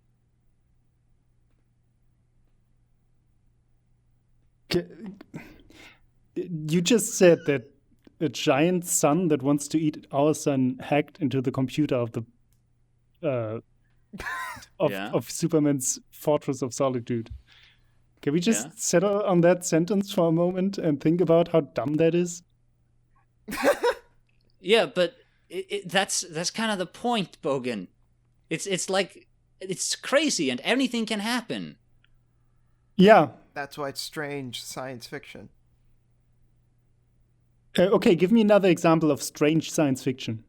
You just said that a giant sun that wants to eat our sun hacked into the computer of the of Superman's Fortress of Solitude. Can we just settle on that sentence for a moment and think about how dumb that is? Yeah, but that's kind of the point, Bogan. It's like it's crazy and anything can happen. Yeah. That's why it's strange science fiction. Okay, give me another example of strange science fiction.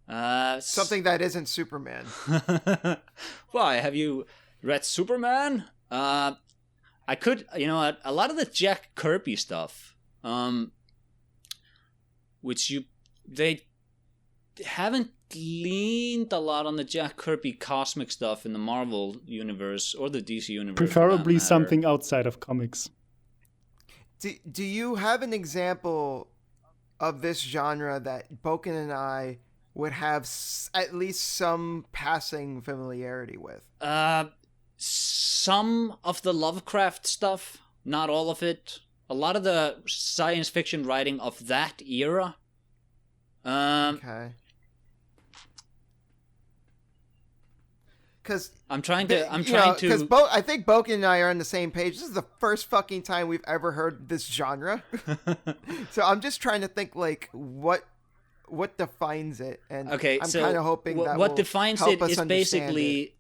Something that isn't Superman. Why? Have you read Superman? I could, a lot of the Jack Kirby stuff, they haven't leaned a lot on the Jack Kirby cosmic stuff in the Marvel universe or the DC universe. Preferably something outside of comics. Do you have an example of this genre that Boken and I would have at least some passing familiarity with? Some of the Lovecraft stuff, not all of it. A lot of the science fiction writing of that era. Okay. Because I'm trying to. Because I think Boken and I are on the same page. This is the first fucking time we've ever heard this genre. So I'm just trying to think like what defines it, and okay, I'm kind of hoping that what defines help it us is basically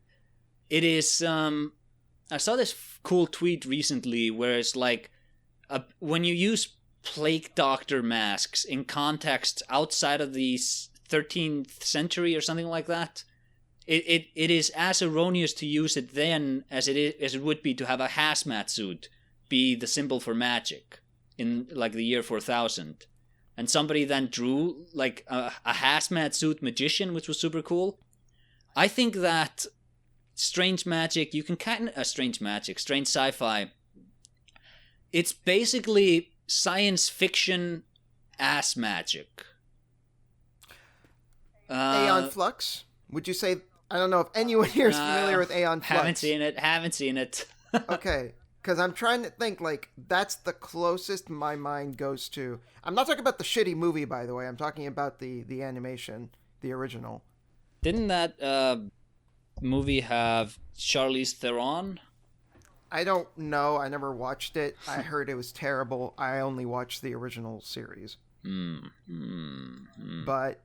it is. I saw this cool tweet recently where it's like, when you use plague doctor masks in context outside of the 13th century or something like that. It is as erroneous to use it then as it would be to have a hazmat suit be the symbol for magic in like the year 4000. And somebody then drew like a hazmat suit magician, which was super cool. I think that strange sci-fi, it's basically science fiction ass magic. Aeon Flux? Would you say? I don't know if anyone here is familiar with Aeon Flux. Haven't seen it. Okay, because I'm trying to think, like, that's the closest my mind goes to. I'm not talking about the shitty movie, by the way. I'm talking about the animation, the original. Didn't that movie have Charlize Theron? I don't know. I never watched it. I heard it was terrible. I only watched the original series. But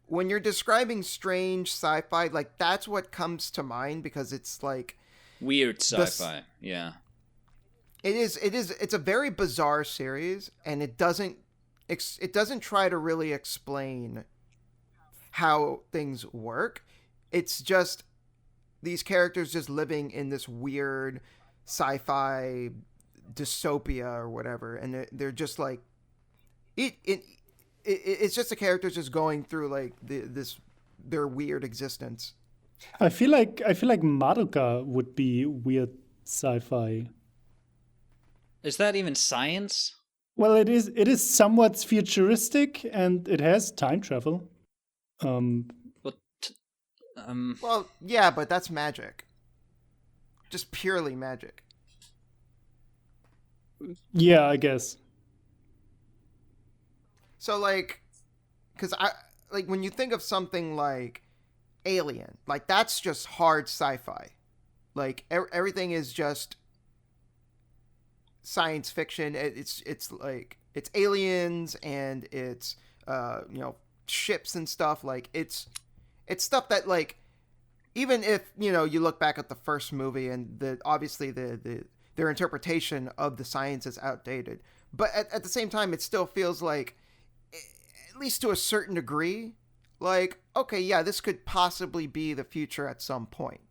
when you're describing strange sci-fi, like, that's what comes to mind, because it's like weird sci-fi. Yeah. It's a very bizarre series, and it doesn't try to really explain how things work. It's just these characters just living in this weird sci-fi dystopia or whatever, and they're just like it's just the characters just going through like their weird existence. I feel like Madoka would be weird sci-fi. Is that even science? Well, it is somewhat futuristic, and it has time travel. Well, yeah, but that's magic. Just purely magic. Yeah, I guess. So, like, because when you think of something like Alien, like, that's just hard sci-fi. Like, everything is just science fiction. It's like, it's aliens and it's ships and stuff. Like, it's stuff that, like, even if you look back at the first movie and obviously their interpretation of the science is outdated, but at the same time it still feels like, at least to a certain degree, like, okay, yeah, this could possibly be the future at some point.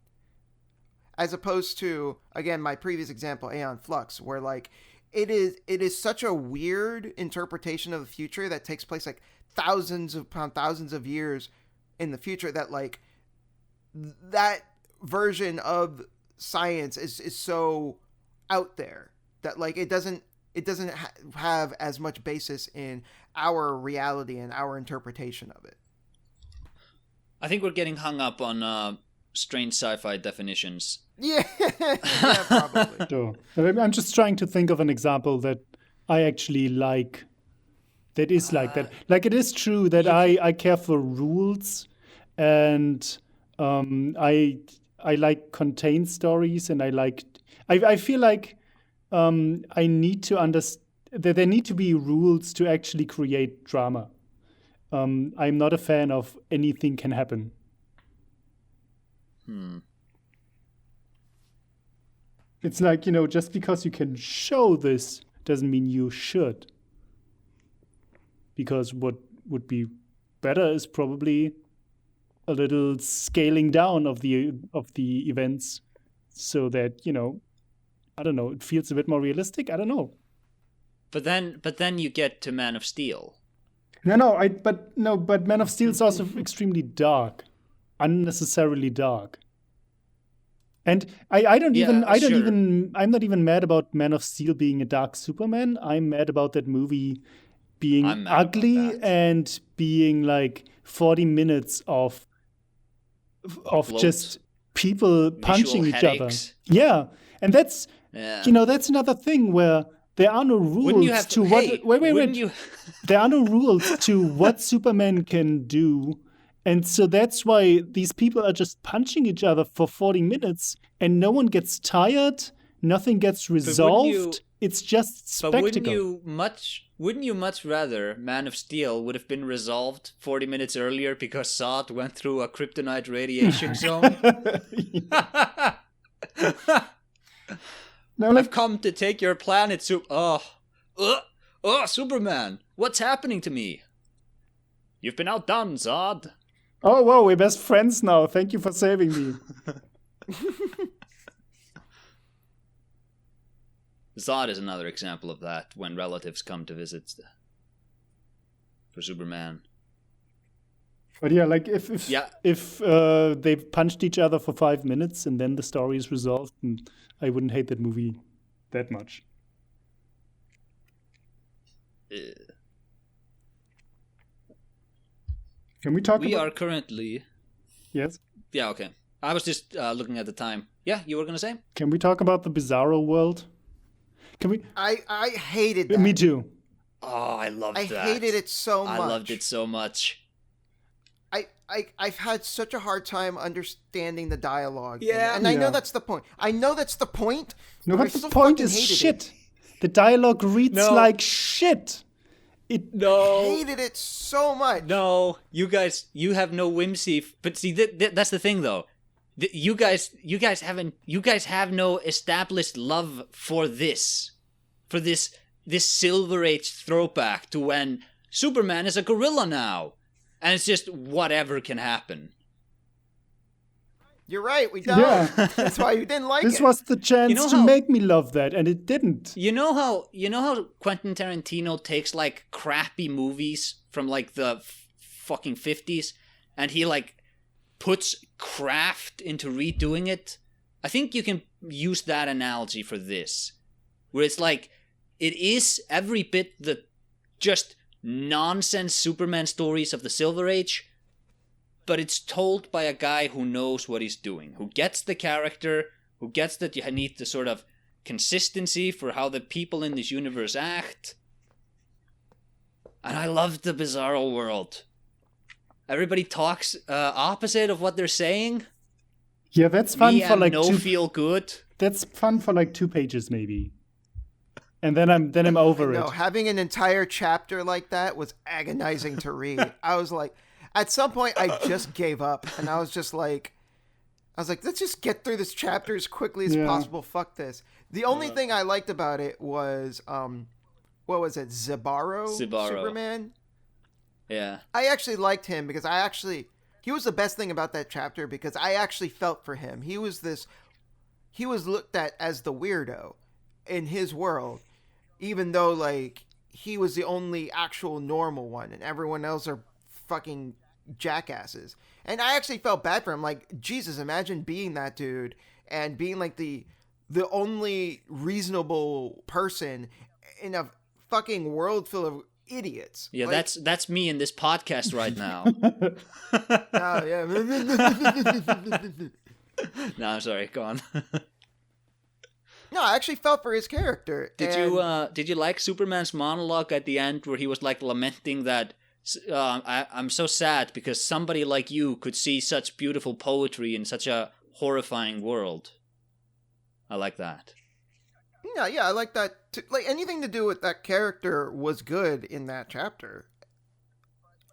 As opposed to, again, my previous example, Aeon Flux, where like it is such a weird interpretation of the future that takes place like thousands of years in the future, that like that version of science is so out there that like it doesn't have as much basis in our reality and our interpretation of it. I think we're getting hung up on strange sci-fi definitions. Yeah, yeah, probably. Sure. I'm just trying to think of an example that I actually like, that is like that. Like, it is true that I care for rules, and I like contained stories, and I feel like I need to understand that there need to be rules to actually create drama. I'm not a fan of anything can happen. It's like, just because you can show this doesn't mean you should. Because what would be better is probably a little scaling down of the events, so that, I don't know, it feels a bit more realistic. I don't know. But then you get to Man of Steel. But Man of Steel is also extremely dark, unnecessarily dark. And I'm not even mad about Man of Steel being a dark Superman. I'm mad about that movie being I'm mad about ugly that. and being like 40 minutes of Bloat, just people visual punching each other. headaches. Yeah, and that's Yeah. that's another thing where there are no rules Wouldn't you have to to? what. Hey, Wait. wouldn't you? There are no rules to what Superman can do. And so that's why these people are just punching each other for 40 minutes and no one gets tired, nothing gets resolved. It's just spectacle. But wouldn't you much rather Man of Steel would have been resolved 40 minutes earlier because Zod went through a kryptonite radiation zone? No, like, I've come to take your planet, Superman! What's happening to me? You've been outdone, Zod. oh, whoa, we're best friends now. Thank you for saving me. Zod is another example of that when relatives come to visit for Superman. But yeah, like if they've punched each other for 5 minutes and then the story is resolved, and I wouldn't hate that movie that much. Can we talk We about... are currently... Yes? Yeah, okay. I was just looking at the time. Yeah, you were going to say? Can we talk about the Bizarro world? Can we... I hated that. Me too. Oh, I loved that. I hated it so much. I loved it so much. I've had such a hard time understanding the dialogue. Yeah. And I know that's the point. No, No, but but the point is shit. The dialogue reads like shit. I hated it so much. No, you guys, you have no whimsy. But see, that's the thing, though. You guys have no established love for this Silver Age throwback to when Superman is a gorilla now, and it's just whatever can happen. You're right, we don't. Yeah. That's why you didn't like This it. was the chance to make me love that, and it didn't. You know how Quentin Tarantino takes like crappy movies from like the fucking 50s, and he like puts craft into redoing it? I think you can use that analogy for this, where it's like it is every bit the just nonsense Superman stories of the Silver Age, but it's told by a guy who knows what he's doing, who gets the character, who gets that you need the sort of consistency for how the people in this universe act. And I love the Bizarro world. Everybody talks opposite of what they're saying. Yeah, that's fun for like feel good. That's fun for like 2 pages maybe. And then I'm over it. No, having an entire chapter like that was agonizing to read. I was like, at some point I just gave up, and I was like, let's just get through this chapter as quickly as possible. Fuck this. The only thing I liked about it was what was it? Zibaro? Superman? Yeah. I actually liked him because he was the best thing about that chapter because I actually felt for him. He was looked at as the weirdo in his world, even though like he was the only actual normal one and everyone else are fucking jackasses. And I actually felt bad for him. Like, Jesus, imagine being that dude and being like the only reasonable person in a fucking world full of idiots. Yeah, like, that's me in this podcast right now. Oh yeah. No, I'm sorry. Go on. No, I actually felt for his character. Did you like Superman's monologue at the end where he was like lamenting that I'm so sad because somebody like you could see such beautiful poetry in such a horrifying world? I like that. Yeah, I like that too. Like, anything to do with that character was good in that chapter.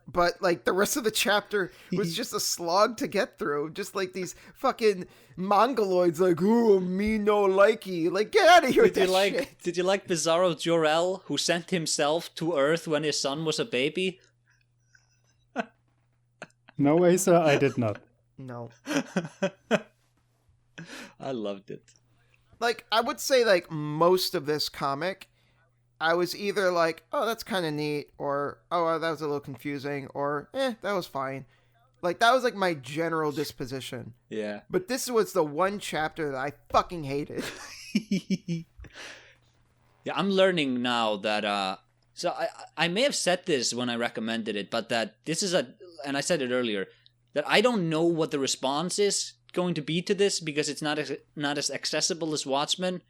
But, like, the rest of the chapter was just a slog to get through. Just, like, these fucking mongoloids, like, ooh, me no likey. Like, get out of here with that shit. Did you like Bizarro Jor-El, who sent himself to Earth when his son was a baby? No, Asa, I did not. No. I loved it. Like, I would say, like, most of this comic, I was either like, oh, that's kind of neat, or, oh, that was a little confusing, or, that was fine. Like, that was, like, my general disposition. Yeah. But this was the one chapter that I fucking hated. Yeah, I'm learning now that So I may have said this when I recommended it, but that this is and I said it earlier, that I don't know what the response is going to be to this because it's not as accessible as Watchmen.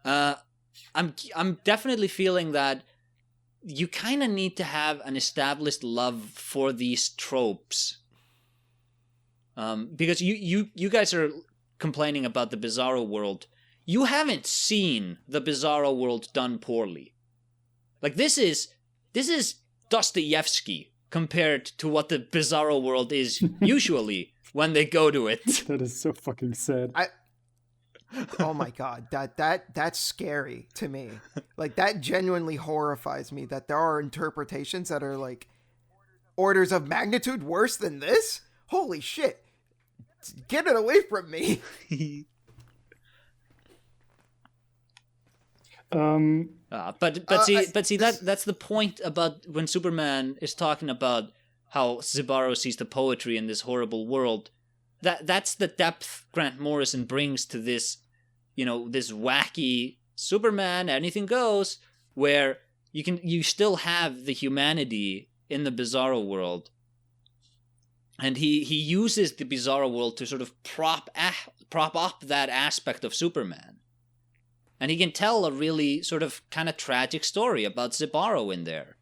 I'm definitely feeling that you kind of need to have an established love for these tropes. Because you guys are complaining about the Bizarro world. You haven't seen the Bizarro world done poorly. Like this is Dostoevsky compared to what the Bizarro world is usually when they go to it. That is so fucking sad. Oh my god, that's scary to me. Like that genuinely horrifies me that there are interpretations that are like orders of magnitude worse than this. Holy shit. Get it away from me. But see that's the point about when Superman is talking about how Zibarro sees the poetry in this horrible world. That's the depth Grant Morrison brings to this, this wacky Superman, anything goes, where you still have the humanity in the Bizarro world. And he uses the Bizarro world to sort of prop up that aspect of Superman. And he can tell a really sort of kind of tragic story about Zibarro in there.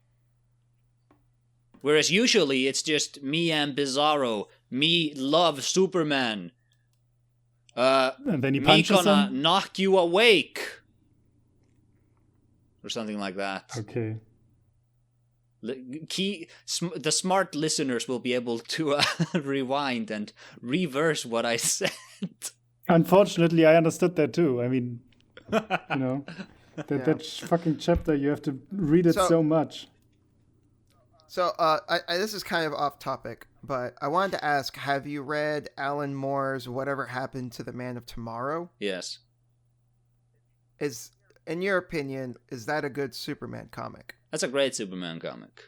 Whereas usually it's just me and Bizarro, me love Superman. And then he punches me gonna him? knock you awake. Or something like that. Okay. The smart listeners will be able to rewind and reverse what I said. Unfortunately, I understood that too. I mean, that fucking chapter, you have to read it so much. So, this is kind of off topic, but I wanted to ask, have you read Alan Moore's Whatever Happened to the Man of Tomorrow? Yes. In your opinion, is that a good Superman comic? That's a great Superman comic.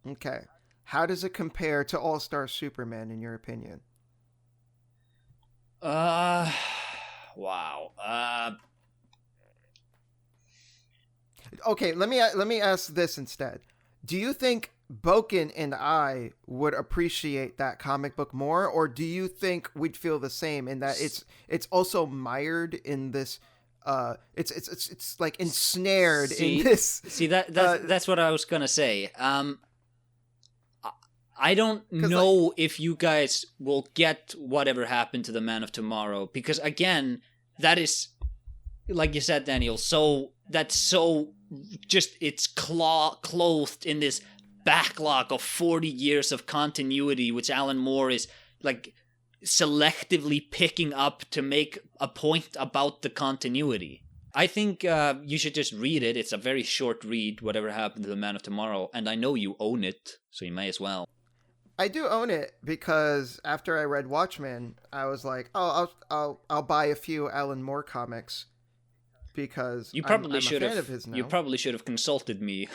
Okay. How does it compare to All-Star Superman, in your opinion? Wow. Okay, let me ask this instead. Do you think Boken and I would appreciate that comic book more, or do you think we'd feel the same in that it's also mired in this it's like ensnared in this. See that's what I was gonna say. I don't know if you guys will get Whatever Happened to the Man of Tomorrow, because again, that is, like you said, Daniel, it's clothed in this backlog of 40 years of continuity, which Alan Moore is like selectively picking up to make a point about the continuity. I think you should just read it. It's a very short read, Whatever Happened to the Man of Tomorrow, and I know you own it, so you may as well. I do own it because after I read Watchmen, I was like, oh, I'll buy a few Alan Moore comics because I'm a fan of his now. You probably should have consulted me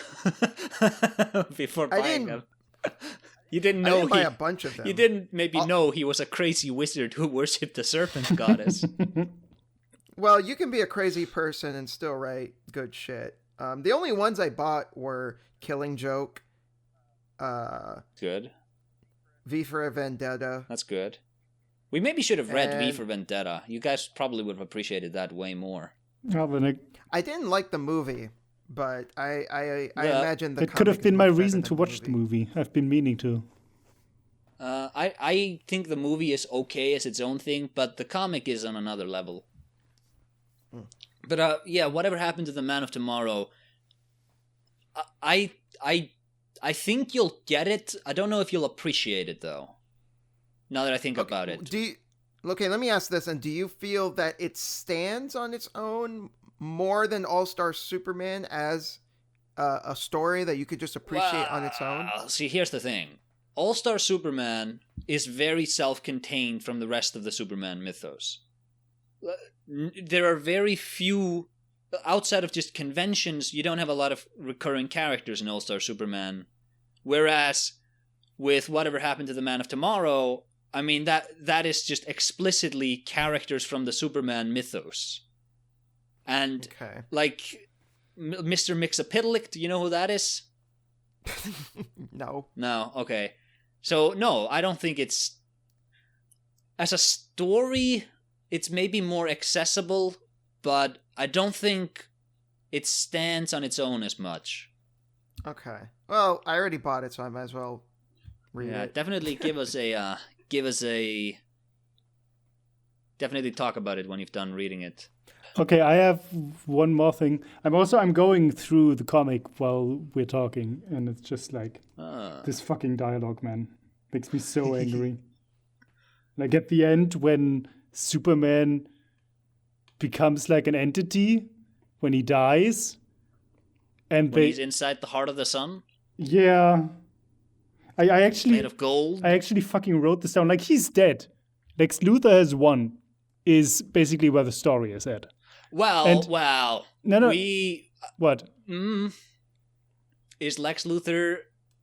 before buying them. You didn't know I didn't buy a bunch of them. You didn't know he was a crazy wizard who worshipped the serpent goddess. Well, you can be a crazy person and still write good shit. The only ones I bought were Killing Joke. Good. V for Vendetta. That's good. We maybe should have read V for Vendetta. You guys probably would have appreciated that way more. I didn't like the movie, but I imagine the it could have been my reason to watch the movie. I've been meaning to. I think the movie is okay as its own thing, but the comic is on another level. But Whatever Happened to the Man of Tomorrow, I think you'll get it. I don't know if you'll appreciate it, though. Now that I think about it. Okay, let me ask this. And do you feel that it stands on its own more than All-Star Superman as a story that you could just appreciate on its own? See, here's the thing. All-Star Superman is very self-contained from the rest of the Superman mythos. There are very few... Outside of just conventions, you don't have a lot of recurring characters in All-Star Superman. Whereas with Whatever Happened to the Man of Tomorrow, I mean, that is just explicitly characters from the Superman mythos. And, Mr. Mixapitlick. Do you know who that is? No. No. Okay. So no, I don't think it's as a story. It's maybe more accessible, but I don't think it stands on its own as much. Okay. Well, I already bought it, so I might as well read it. Definitely give us a definitely talk about it when you've done reading it. Okay, I have one more thing. I'm going through the comic while we're talking, and it's just like this fucking dialogue, man, makes me so angry. Like at the end when Superman becomes like an entity when he dies, and When he's inside the heart of the sun, yeah, I actually made of gold. I actually fucking wrote this down. Like he's dead. Lex Luthor has won. Is basically where the story is at. Well, No. We What? Is Lex Luthor?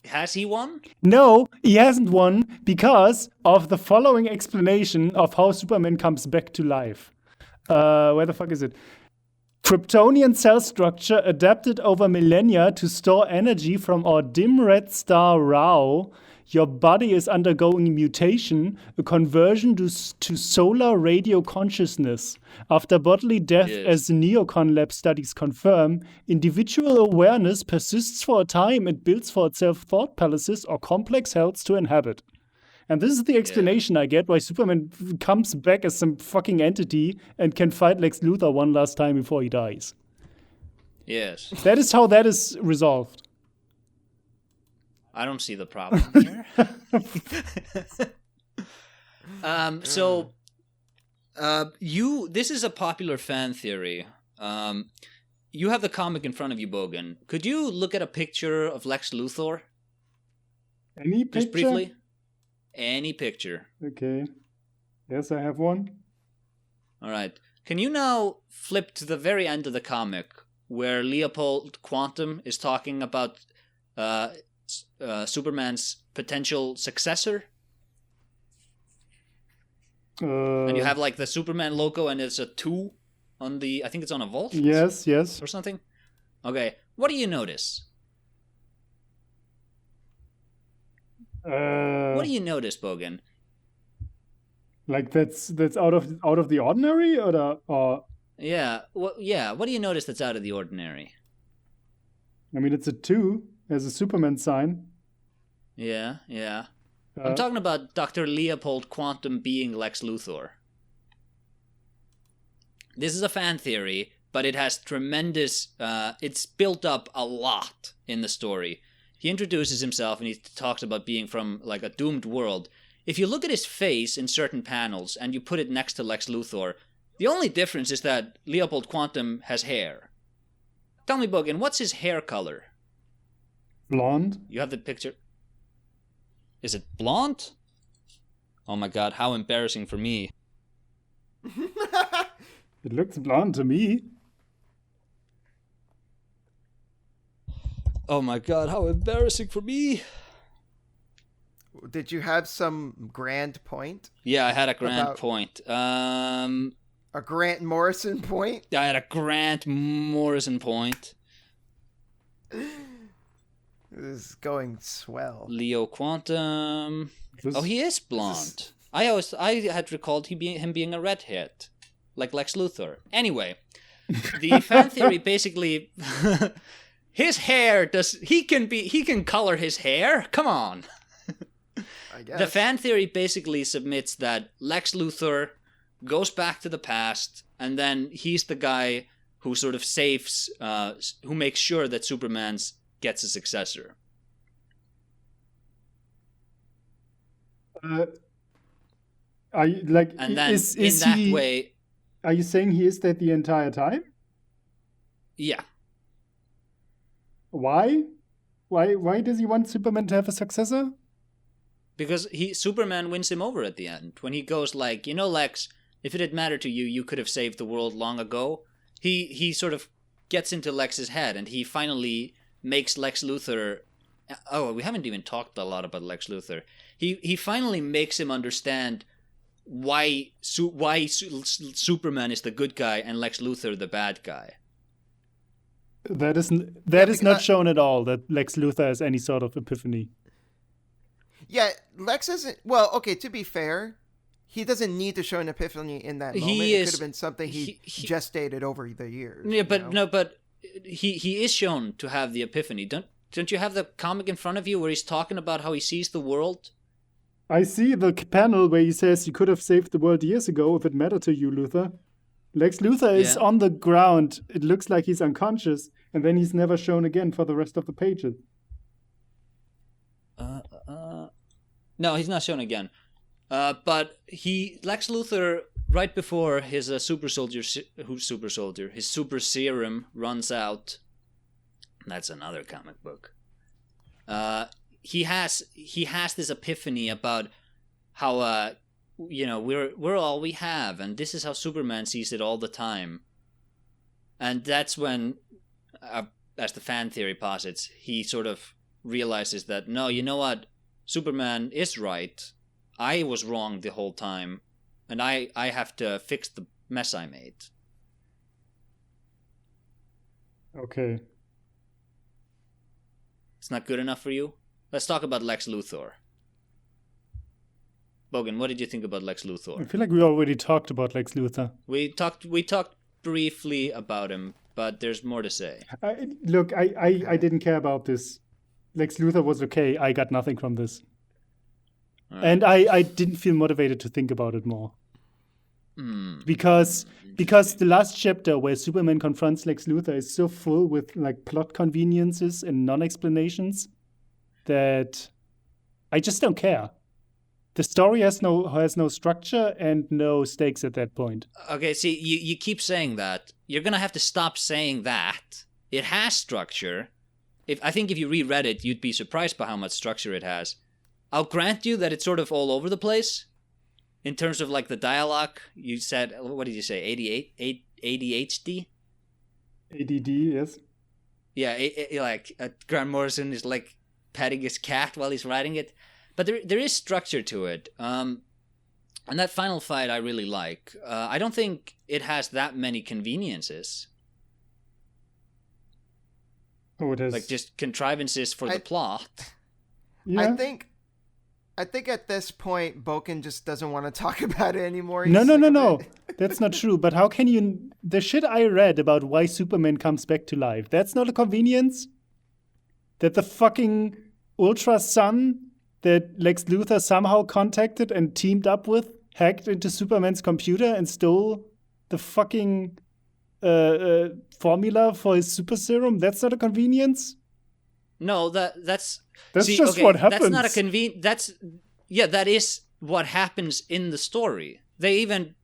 Has he won? No, he hasn't won because of the following explanation of how Superman comes back to life. Where the fuck is it? Kryptonian cell structure adapted over millennia to store energy from our dim red star Rao. Your body is undergoing mutation, a conversion to solar radio consciousness. After bodily death, as the Neocon lab studies confirm, individual awareness persists for a time and builds for itself thought palaces or complex hells to inhabit. And this is the explanation I get why Superman comes back as some fucking entity and can fight Lex Luthor one last time before he dies. Yes. That is how that is resolved. I don't see the problem here. This is a popular fan theory. You have the comic in front of you, Bogan. Could you look at a picture of Lex Luthor? Any picture? Just briefly? Any picture. Okay. Yes, I have one. All right. Can you now flip to the very end of the comic where Leopold Quantum is talking about Superman's potential successor? And you have like the Superman logo and it's a 2 on the, I think it's on a vault? Yes. Or something? Okay. What do you notice? What do you notice, Bogan? Like that's out of the ordinary, or Yeah. What do you notice that's out of the ordinary? I mean, it's a 2 as a Superman sign. Yeah. I'm talking about Dr. Leopold Quantum being Lex Luthor. This is a fan theory, but it has tremendous... it's built up a lot in the story. He introduces himself and he talks about being from like a doomed world. If you look at his face in certain panels and you put it next to Lex Luthor, the only difference is that Leopold Quantum has hair. Tell me, Bogan, what's his hair color? Blonde. You have the picture. Is it blonde? Oh my god, how embarrassing for me. It looks blonde to me. Oh my god, how embarrassing for me. Did you have some grand point? Yeah, I had a grand point. A Grant Morrison point? I had a Grant Morrison point. This is going swell. Leo Quantum. Oh, he is blonde. I had recalled him being a redhead, like Lex Luthor. Anyway, the fan theory basically, his hair he can color his hair. Come on. I guess. The fan theory basically submits that Lex Luthor goes back to the past, and then he's the guy who sort of saves, who makes sure that Superman gets a successor. Are you like? And then is in that he, way, are you saying he is that the entire time? yeah. Why? Why does he want Superman to have a successor? Because Superman wins him over at the end. When he goes like, Lex, if it had mattered to you, you could have saved the world long ago. He sort of gets into Lex's head, and he finally makes Lex Luthor... Oh, we haven't even talked a lot about Lex Luthor. He finally makes him understand why Superman is the good guy and Lex Luthor the bad guy. That is because, not shown at all. That Lex Luthor has any sort of epiphany. Yeah, Lex isn't. Well, okay. To be fair, he doesn't need to show an epiphany in that moment. It could have been something he gestated over the years. Yeah, but no, but he is shown to have the epiphany. Don't you have the comic in front of you where he's talking about how he sees the world? I see the panel where he says you could have saved the world years ago if it mattered to you, Luthor. Lex Luthor is on the ground. It looks like he's unconscious, and then he's never shown again for the rest of the pages. No, he's not shown again. But Lex Luthor, right before his his super serum runs out. That's another comic book. He has this epiphany about how we're all we have, and this is how Superman sees it all the time. And that's when, as the fan theory posits, he sort of realizes that no, you know what, Superman is right. I was wrong the whole time, and I have to fix the mess I made. Okay. It's not good enough for you? Let's talk about Lex Luthor. Bogan, what did you think about Lex Luthor? I feel like we already talked about Lex Luthor. We talked briefly about him, but there's more to say. I didn't care about this. Lex Luthor was okay. I got nothing from this. Right. And I didn't feel motivated to think about it more. Because the last chapter where Superman confronts Lex Luthor is so full with like plot conveniences and non-explanations that I just don't care. The story has no structure and no stakes at that point. Okay, see, you keep saying that. You're gonna have to stop saying that. It has structure. I think if you reread it, you'd be surprised by how much structure it has. I'll grant you that it's sort of all over the place. In terms of like the dialogue, you said, what did you say, ADHD? ADD, yes. Yeah, Grant Morrison is like petting his cat while he's writing it. But there is structure to it. And that final fight I really like. I don't think it has that many conveniences. Oh, it has. Like just contrivances for the plot. Yeah. I think at this point, Boken just doesn't want to talk about it anymore. No. That's not true. But how can you... The shit I read about why Superman comes back to life, that's not a convenience? That the fucking Ultra Sun that Lex Luthor somehow contacted and teamed up with hacked into Superman's computer and stole the fucking formula for his super serum, that's not a convenience? No, that's just what happens. That's not a that is what happens in the story. They even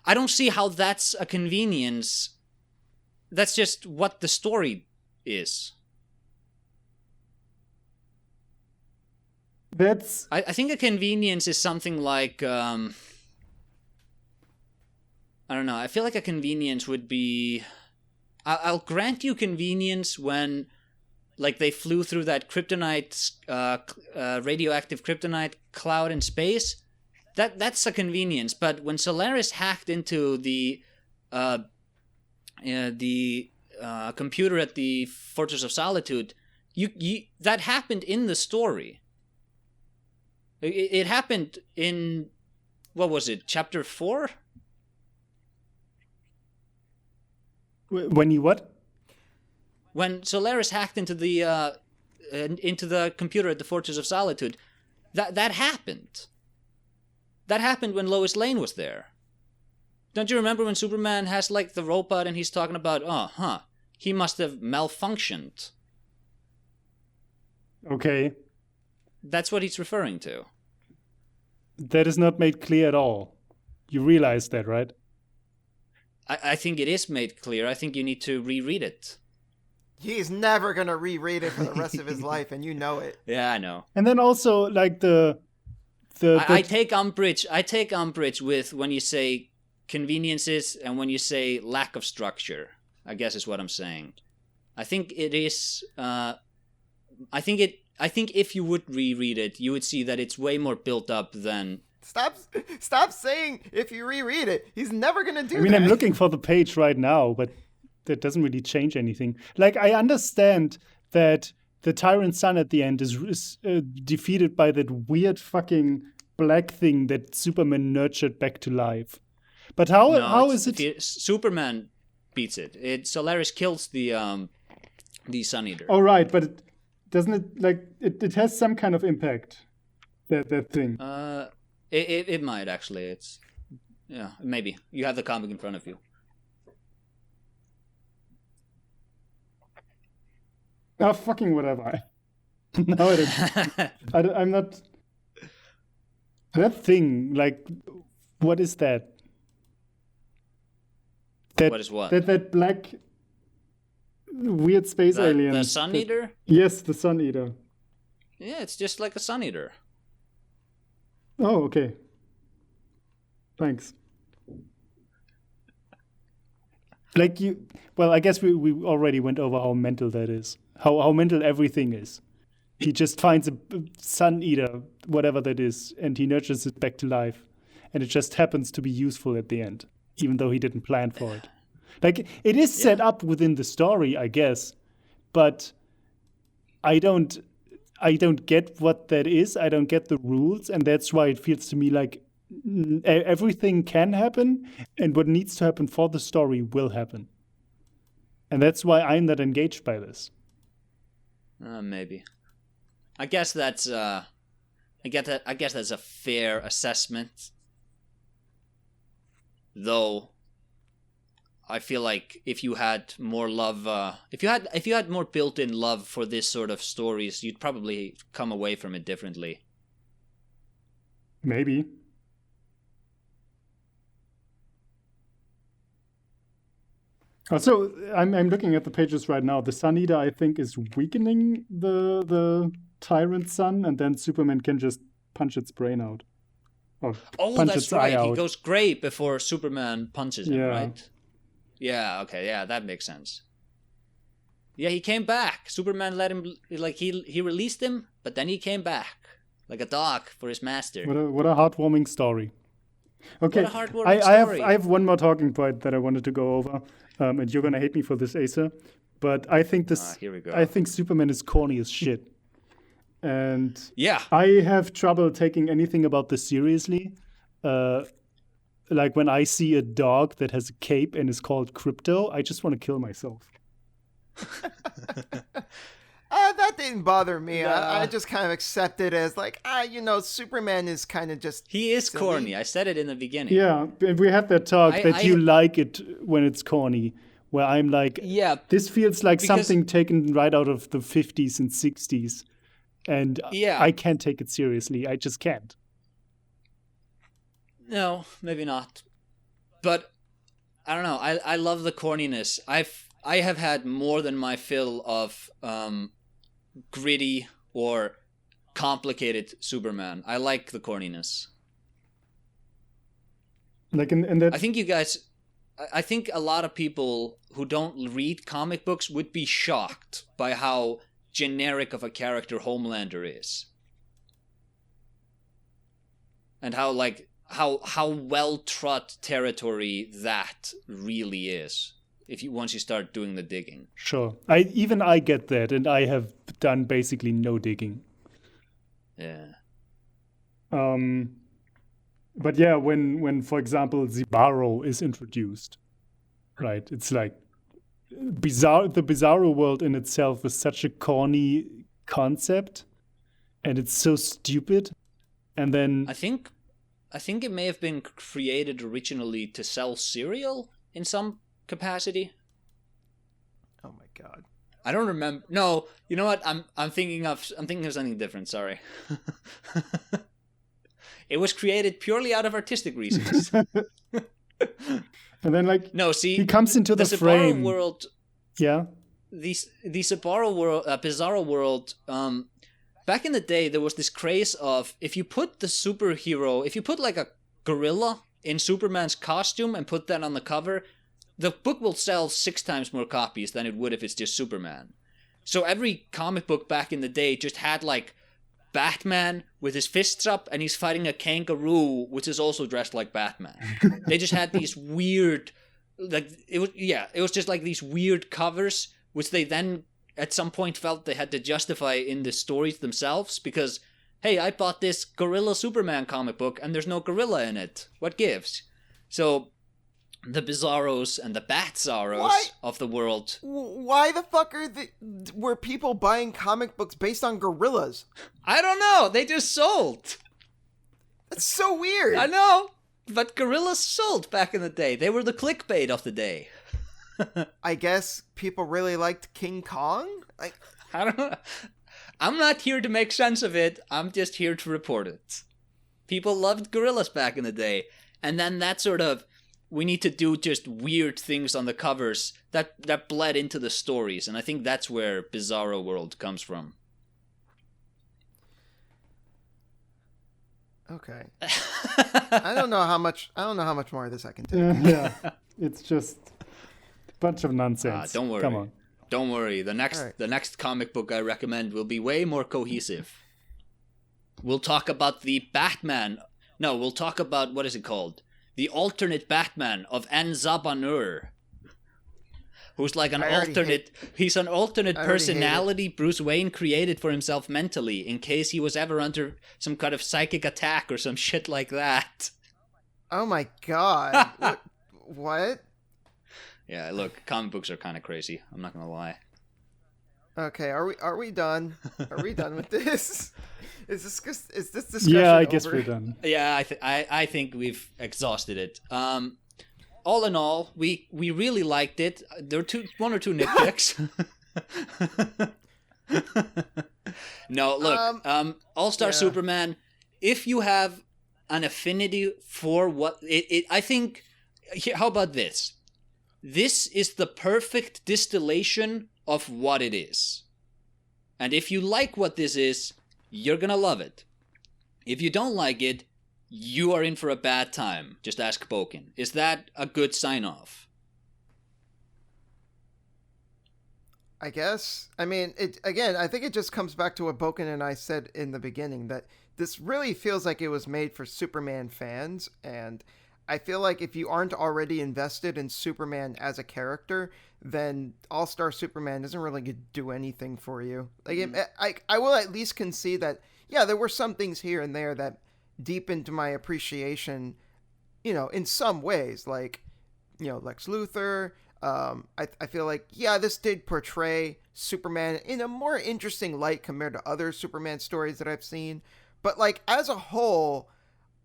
I don't see how that's a convenience. That's just what the story is. I think a convenience is something like I don't know. I feel like a convenience would be I'll grant you convenience when like they flew through that kryptonite radioactive kryptonite cloud in space. That's a convenience, but when Solaris hacked into the computer at the Fortress of Solitude, that happened in the story. It happened in, what was it, chapter 4? When you what? When Solaris hacked into the computer at the Fortress of Solitude, that happened. That happened when Lois Lane was there. Don't you remember when Superman has like the robot and he's talking about, he must have malfunctioned. Okay. That's what he's referring to. That is not made clear at all. You realize that, right? I think it is made clear. I think you need to reread it. He's never going to reread it for the rest of his life, and you know it. Yeah, I know. And then also, like, I take umbrage with when you say conveniences and when you say lack of structure, I guess is what I'm saying. I think it is... I think if you would reread it, you would see that it's way more built up than... Stop saying if you reread it. He's never going to do that. I mean, I'm looking for the page right now, but that doesn't really change anything. Like, I understand that the Tyrant Sun at the end is defeated by that weird fucking black thing that Superman nurtured back to life. But how is it? Superman beats it. Solaris kills the Sun Eater. Oh, right, but doesn't it, like, it has some kind of impact, that thing? It might, actually. It's, yeah, maybe. You have the comic in front of you. Oh, fucking whatever. No, I'm not... That thing, like, what is that? What is what? That black weird space alien. The Sun Eater? Yes, the Sun Eater. Yeah, it's just like a Sun Eater. Oh, okay. Thanks. Like I guess we already went over how mental that is. How mental everything is. He just finds a Sun Eater, whatever that is, and he nurtures it back to life. And it just happens to be useful at the end, even though he didn't plan for it. Like, it is set up within the story, I guess, but I don't get what that is. I don't get the rules, and that's why it feels to me like everything can happen, and what needs to happen for the story will happen. And that's why I'm not engaged by this. Maybe. I guess that's I guess that's a fair assessment. Though I feel like if you had more love, if you had more built-in love for this sort of stories, you'd probably come away from it differently. Maybe. Also, I'm looking at the pages right now. The Sun Eater, I think, is weakening the Tyrant Sun, and then Superman can just punch its brain out. Oh, that's right. He goes gray before Superman punches him, right? Yeah, okay, yeah, that makes sense. Yeah, he came back. Superman let him, like, he released him, but then he came back. Like a dog for his master. What a heartwarming story. Okay, what a heartwarming story. I have one more talking point that I wanted to go over, and you're gonna hate me for this, Acer, but I think here we go. I think Superman is corny as shit. And yeah, I have trouble taking anything about this seriously. Like when I see a dog that has a cape and is called Crypto, I just want to kill myself. That didn't bother me. I just kind of accept it as like, Superman is kind of just... He is silly. Corny. I said it in the beginning. Yeah, we had that talk you like it when it's corny, where I'm like, yeah, this feels like something taken right out of the 50s and 60s. And I can't take it seriously. I just can't. No, maybe not. But I don't know. I love the corniness. I have had more than my fill of gritty or complicated Superman. I like the corniness. Like in that, I think a lot of people who don't read comic books would be shocked by how generic of a character Homelander is. And how well trod territory that really is. Once you start doing the digging. Sure. I get that, and I have done basically no digging. Yeah. But yeah, when for example Zibaro is introduced, right? It's like the Bizarro world in itself is such a corny concept, and it's so stupid. And then I think it may have been created originally to sell cereal in some capacity. Oh my god. I don't remember. No, you know what? I'm thinking of something different, sorry. It was created purely out of artistic reasons. And then he comes into the frame. Bizarro world. Yeah. The Bizarro world. Back in the day, there was this craze of if you put like a gorilla in Superman's costume and put that on the cover, the book will sell 6 times more copies than it would if it's just Superman. So every comic book back in the day just had like Batman with his fists up and he's fighting a kangaroo, which is also dressed like Batman. They just had these weird like it was just like these weird covers, which they then at some point felt they had to justify in the stories themselves because, hey, I bought this Gorilla Superman comic book and there's no gorilla in it. What gives? So the Bizarros and the Bat-Zarros of the world. Why the fuck were people buying comic books based on gorillas? I don't know. They just sold. That's so weird. I know. But gorillas sold back in the day. They were the clickbait of the day. I guess people really liked King Kong? I don't know. I'm not here to make sense of it. I'm just here to report it. People loved gorillas back in the day. And then that sort of, we need to do just weird things on the covers that bled into the stories. And I think that's where Bizarro World comes from. Okay. I don't know how much more of this I can take. Yeah. It's just a bunch of nonsense. Don't worry. Come on. Don't worry. The next comic book I recommend will be way more cohesive. We'll talk about the Batman. No, we'll talk about, what is it called? The alternate Batman of Anzabanur. Who's like he's an alternate personality Bruce Wayne created for himself mentally in case he was ever under some kind of psychic attack or some shit like that. Oh my god. What? Yeah, look, comic books are kind of crazy. I'm not gonna lie. Okay, are we done? Are we done with this? Is this discussion Yeah, I guess over? we're done. Yeah, I think we've exhausted it. All in all, we really liked it. There were one or two nitpicks. No, look, All-Star Superman, if you have an affinity for what it I think, how about this? This is the perfect distillation of what it is. And if you like what this is, you're gonna love it. If you don't like it, you are in for a bad time. Just ask Boken. Is that a good sign-off? I guess. I mean, I think it just comes back to what Boken and I said in the beginning, that this really feels like it was made for Superman fans, and I feel like if you aren't already invested in Superman as a character, then All-Star Superman isn't really going to do anything for you. Like, I will at least concede that, yeah, there were some things here and there that deepened my appreciation, in some ways, like, Lex Luthor. I feel like, yeah, this did portray Superman in a more interesting light compared to other Superman stories that I've seen. But, like, as a whole,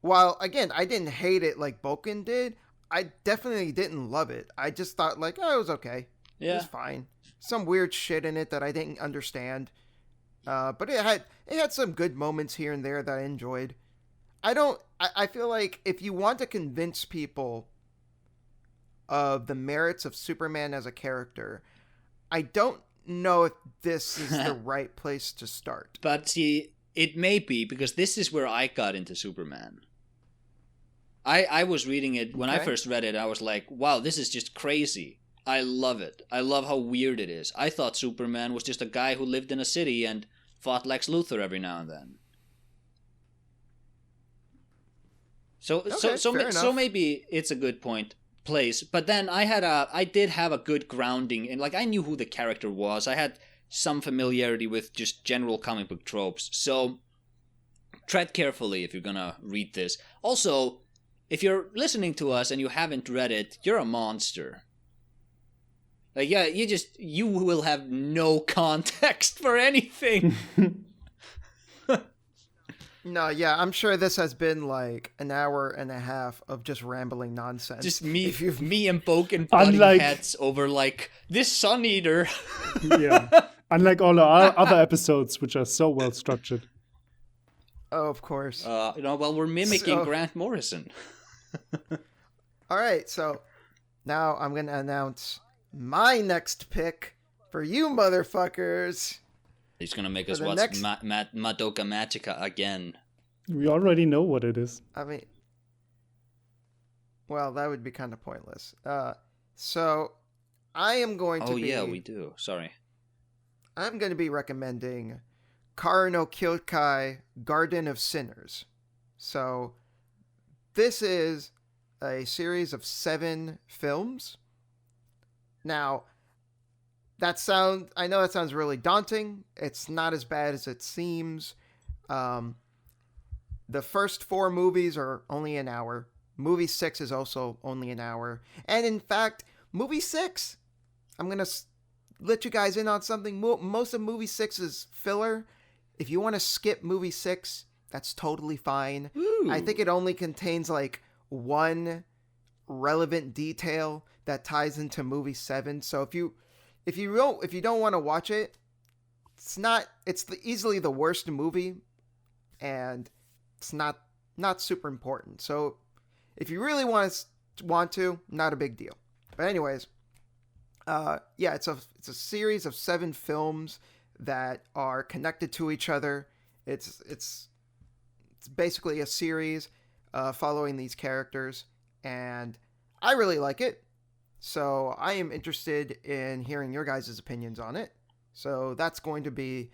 while, again, I didn't hate it like Boken did, I definitely didn't love it. I just thought, like, oh, it was okay. Yeah. It was fine. Some weird shit in it that I didn't understand. But it had some good moments here and there that I enjoyed. I feel like if you want to convince people of the merits of Superman as a character, I don't know if this is the right place to start. But see, it may be, because this is where I got into Superman. I was reading it, when I first read it, I was like, wow, this is just crazy. I love it. I love how weird it is. I thought Superman was just a guy who lived in a city and fought Lex Luthor every now and then. So maybe it's a good place. But then I did have a good grounding, and like I knew who the character was. I had some familiarity with just general comic book tropes. So tread carefully if you're gonna read this. Also, if you're listening to us and you haven't read it, you're a monster. Like, yeah, you will have no context for anything. No, yeah, I'm sure this has been like an hour and a half of just rambling nonsense. Just me and Boken butting heads over like this Sun Eater. Yeah, unlike all our other episodes, which are so well structured. Oh, of course. We're mimicking Grant Morrison. All right, so now I'm gonna announce my next pick for you motherfuckers. He's gonna make us watch Madoka Magica again. We already know what it is. I mean, well, that would be kind of pointless. So I am going to be... Oh, yeah, we do. Sorry. I'm going to be recommending Kara no Kyokai, Garden of Sinners. So this is a series of 7 films. Now, I know that sounds really daunting. It's not as bad as it seems. The first 4 movies are only an hour. Movie 6 is also only an hour. And in fact, movie 6, I'm going to let you guys in on something. Most of movie 6 is filler. If you want to skip movie 6, that's totally fine. Ooh. I think it only contains like one relevant detail that ties into movie 7. So if you don't want to watch it, it's easily the worst movie, and it's not super important. So if you really want to, not a big deal. But anyways, it's a series of 7 films that are connected to each other. It's basically a series following these characters, and I really like it. So I am interested in hearing your guys' opinions on it. So that's going to be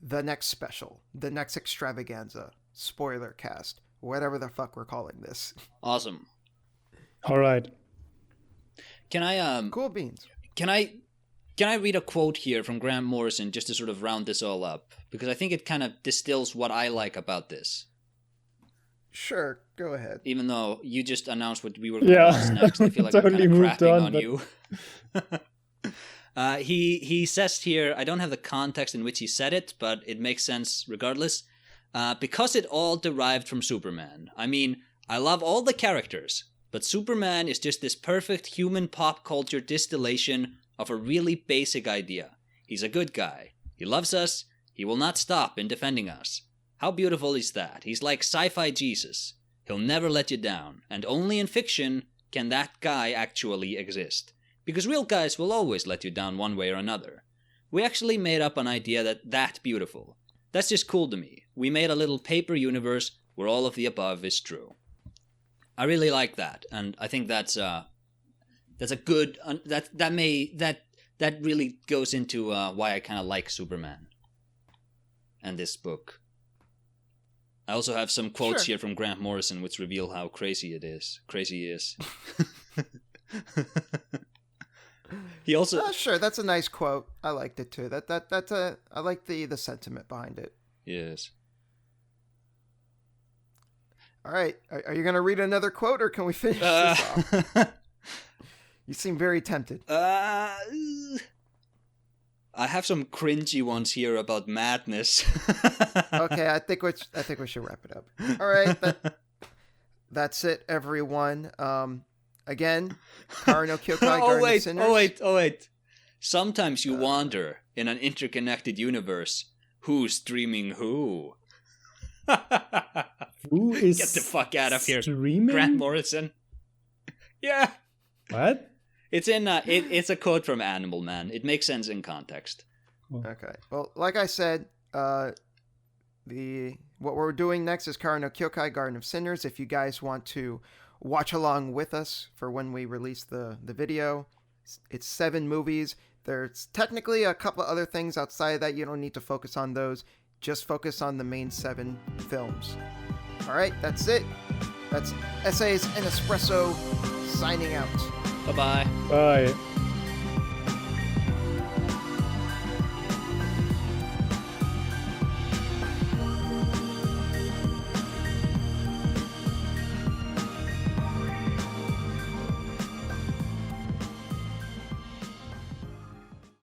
the next special, the next extravaganza, spoiler cast, whatever the fuck we're calling this. Awesome. All right. Can I Cool beans. Can I read a quote here from Grant Morrison just to sort of round this all up? Because I think it kind of distills what I like about this. Sure, go ahead. Even though you just announced what we were going to watch next, I feel like Totally we're kind moved of crapping on, on but- you. He says here, I don't have the context in which he said it, but it makes sense regardless. Because it all derived from Superman. I mean, I love all the characters, but Superman is just this perfect human pop culture distillation of a really basic idea. He's a good guy. He loves us. He will not stop in defending us. How beautiful is that? He's like sci-fi Jesus. He'll never let you down, and only in fiction can that guy actually exist. Because real guys will always let you down one way or another. We actually made up an idea that beautiful. That's just cool to me. We made a little paper universe where all of the above is true. I really like that, and I think that's a good that really goes into why I kind of like Superman and this book. I also have some quotes here from Grant Morrison which reveal how crazy he is. He also Sure, that's a nice quote. I liked it too. I like the sentiment behind it. Yes. All right, are you gonna read another quote, or can we finish this off? You seem very tempted. I have some cringy ones here about madness. Okay, I think we should wrap it up. All right, that's it, everyone. Again, Kara no Kyokai Garden of Sinners. Oh wait. Sometimes you wonder in an interconnected universe who's streaming who. Who is Get the fuck out of here, streaming? Grant Morrison. Yeah. What? It's in it's a quote from Animal Man. It makes sense in context. Okay. Well, like I said, what we're doing next is Kara no Kyokai Garden of Sinners. If you guys want to watch along with us for when we release the video, it's 7 movies. There's technically a couple of other things outside of that. You don't need to focus on those. Just focus on the main 7 films. All right, that's it. That's Essays and Espresso signing out. Bye-bye. Bye.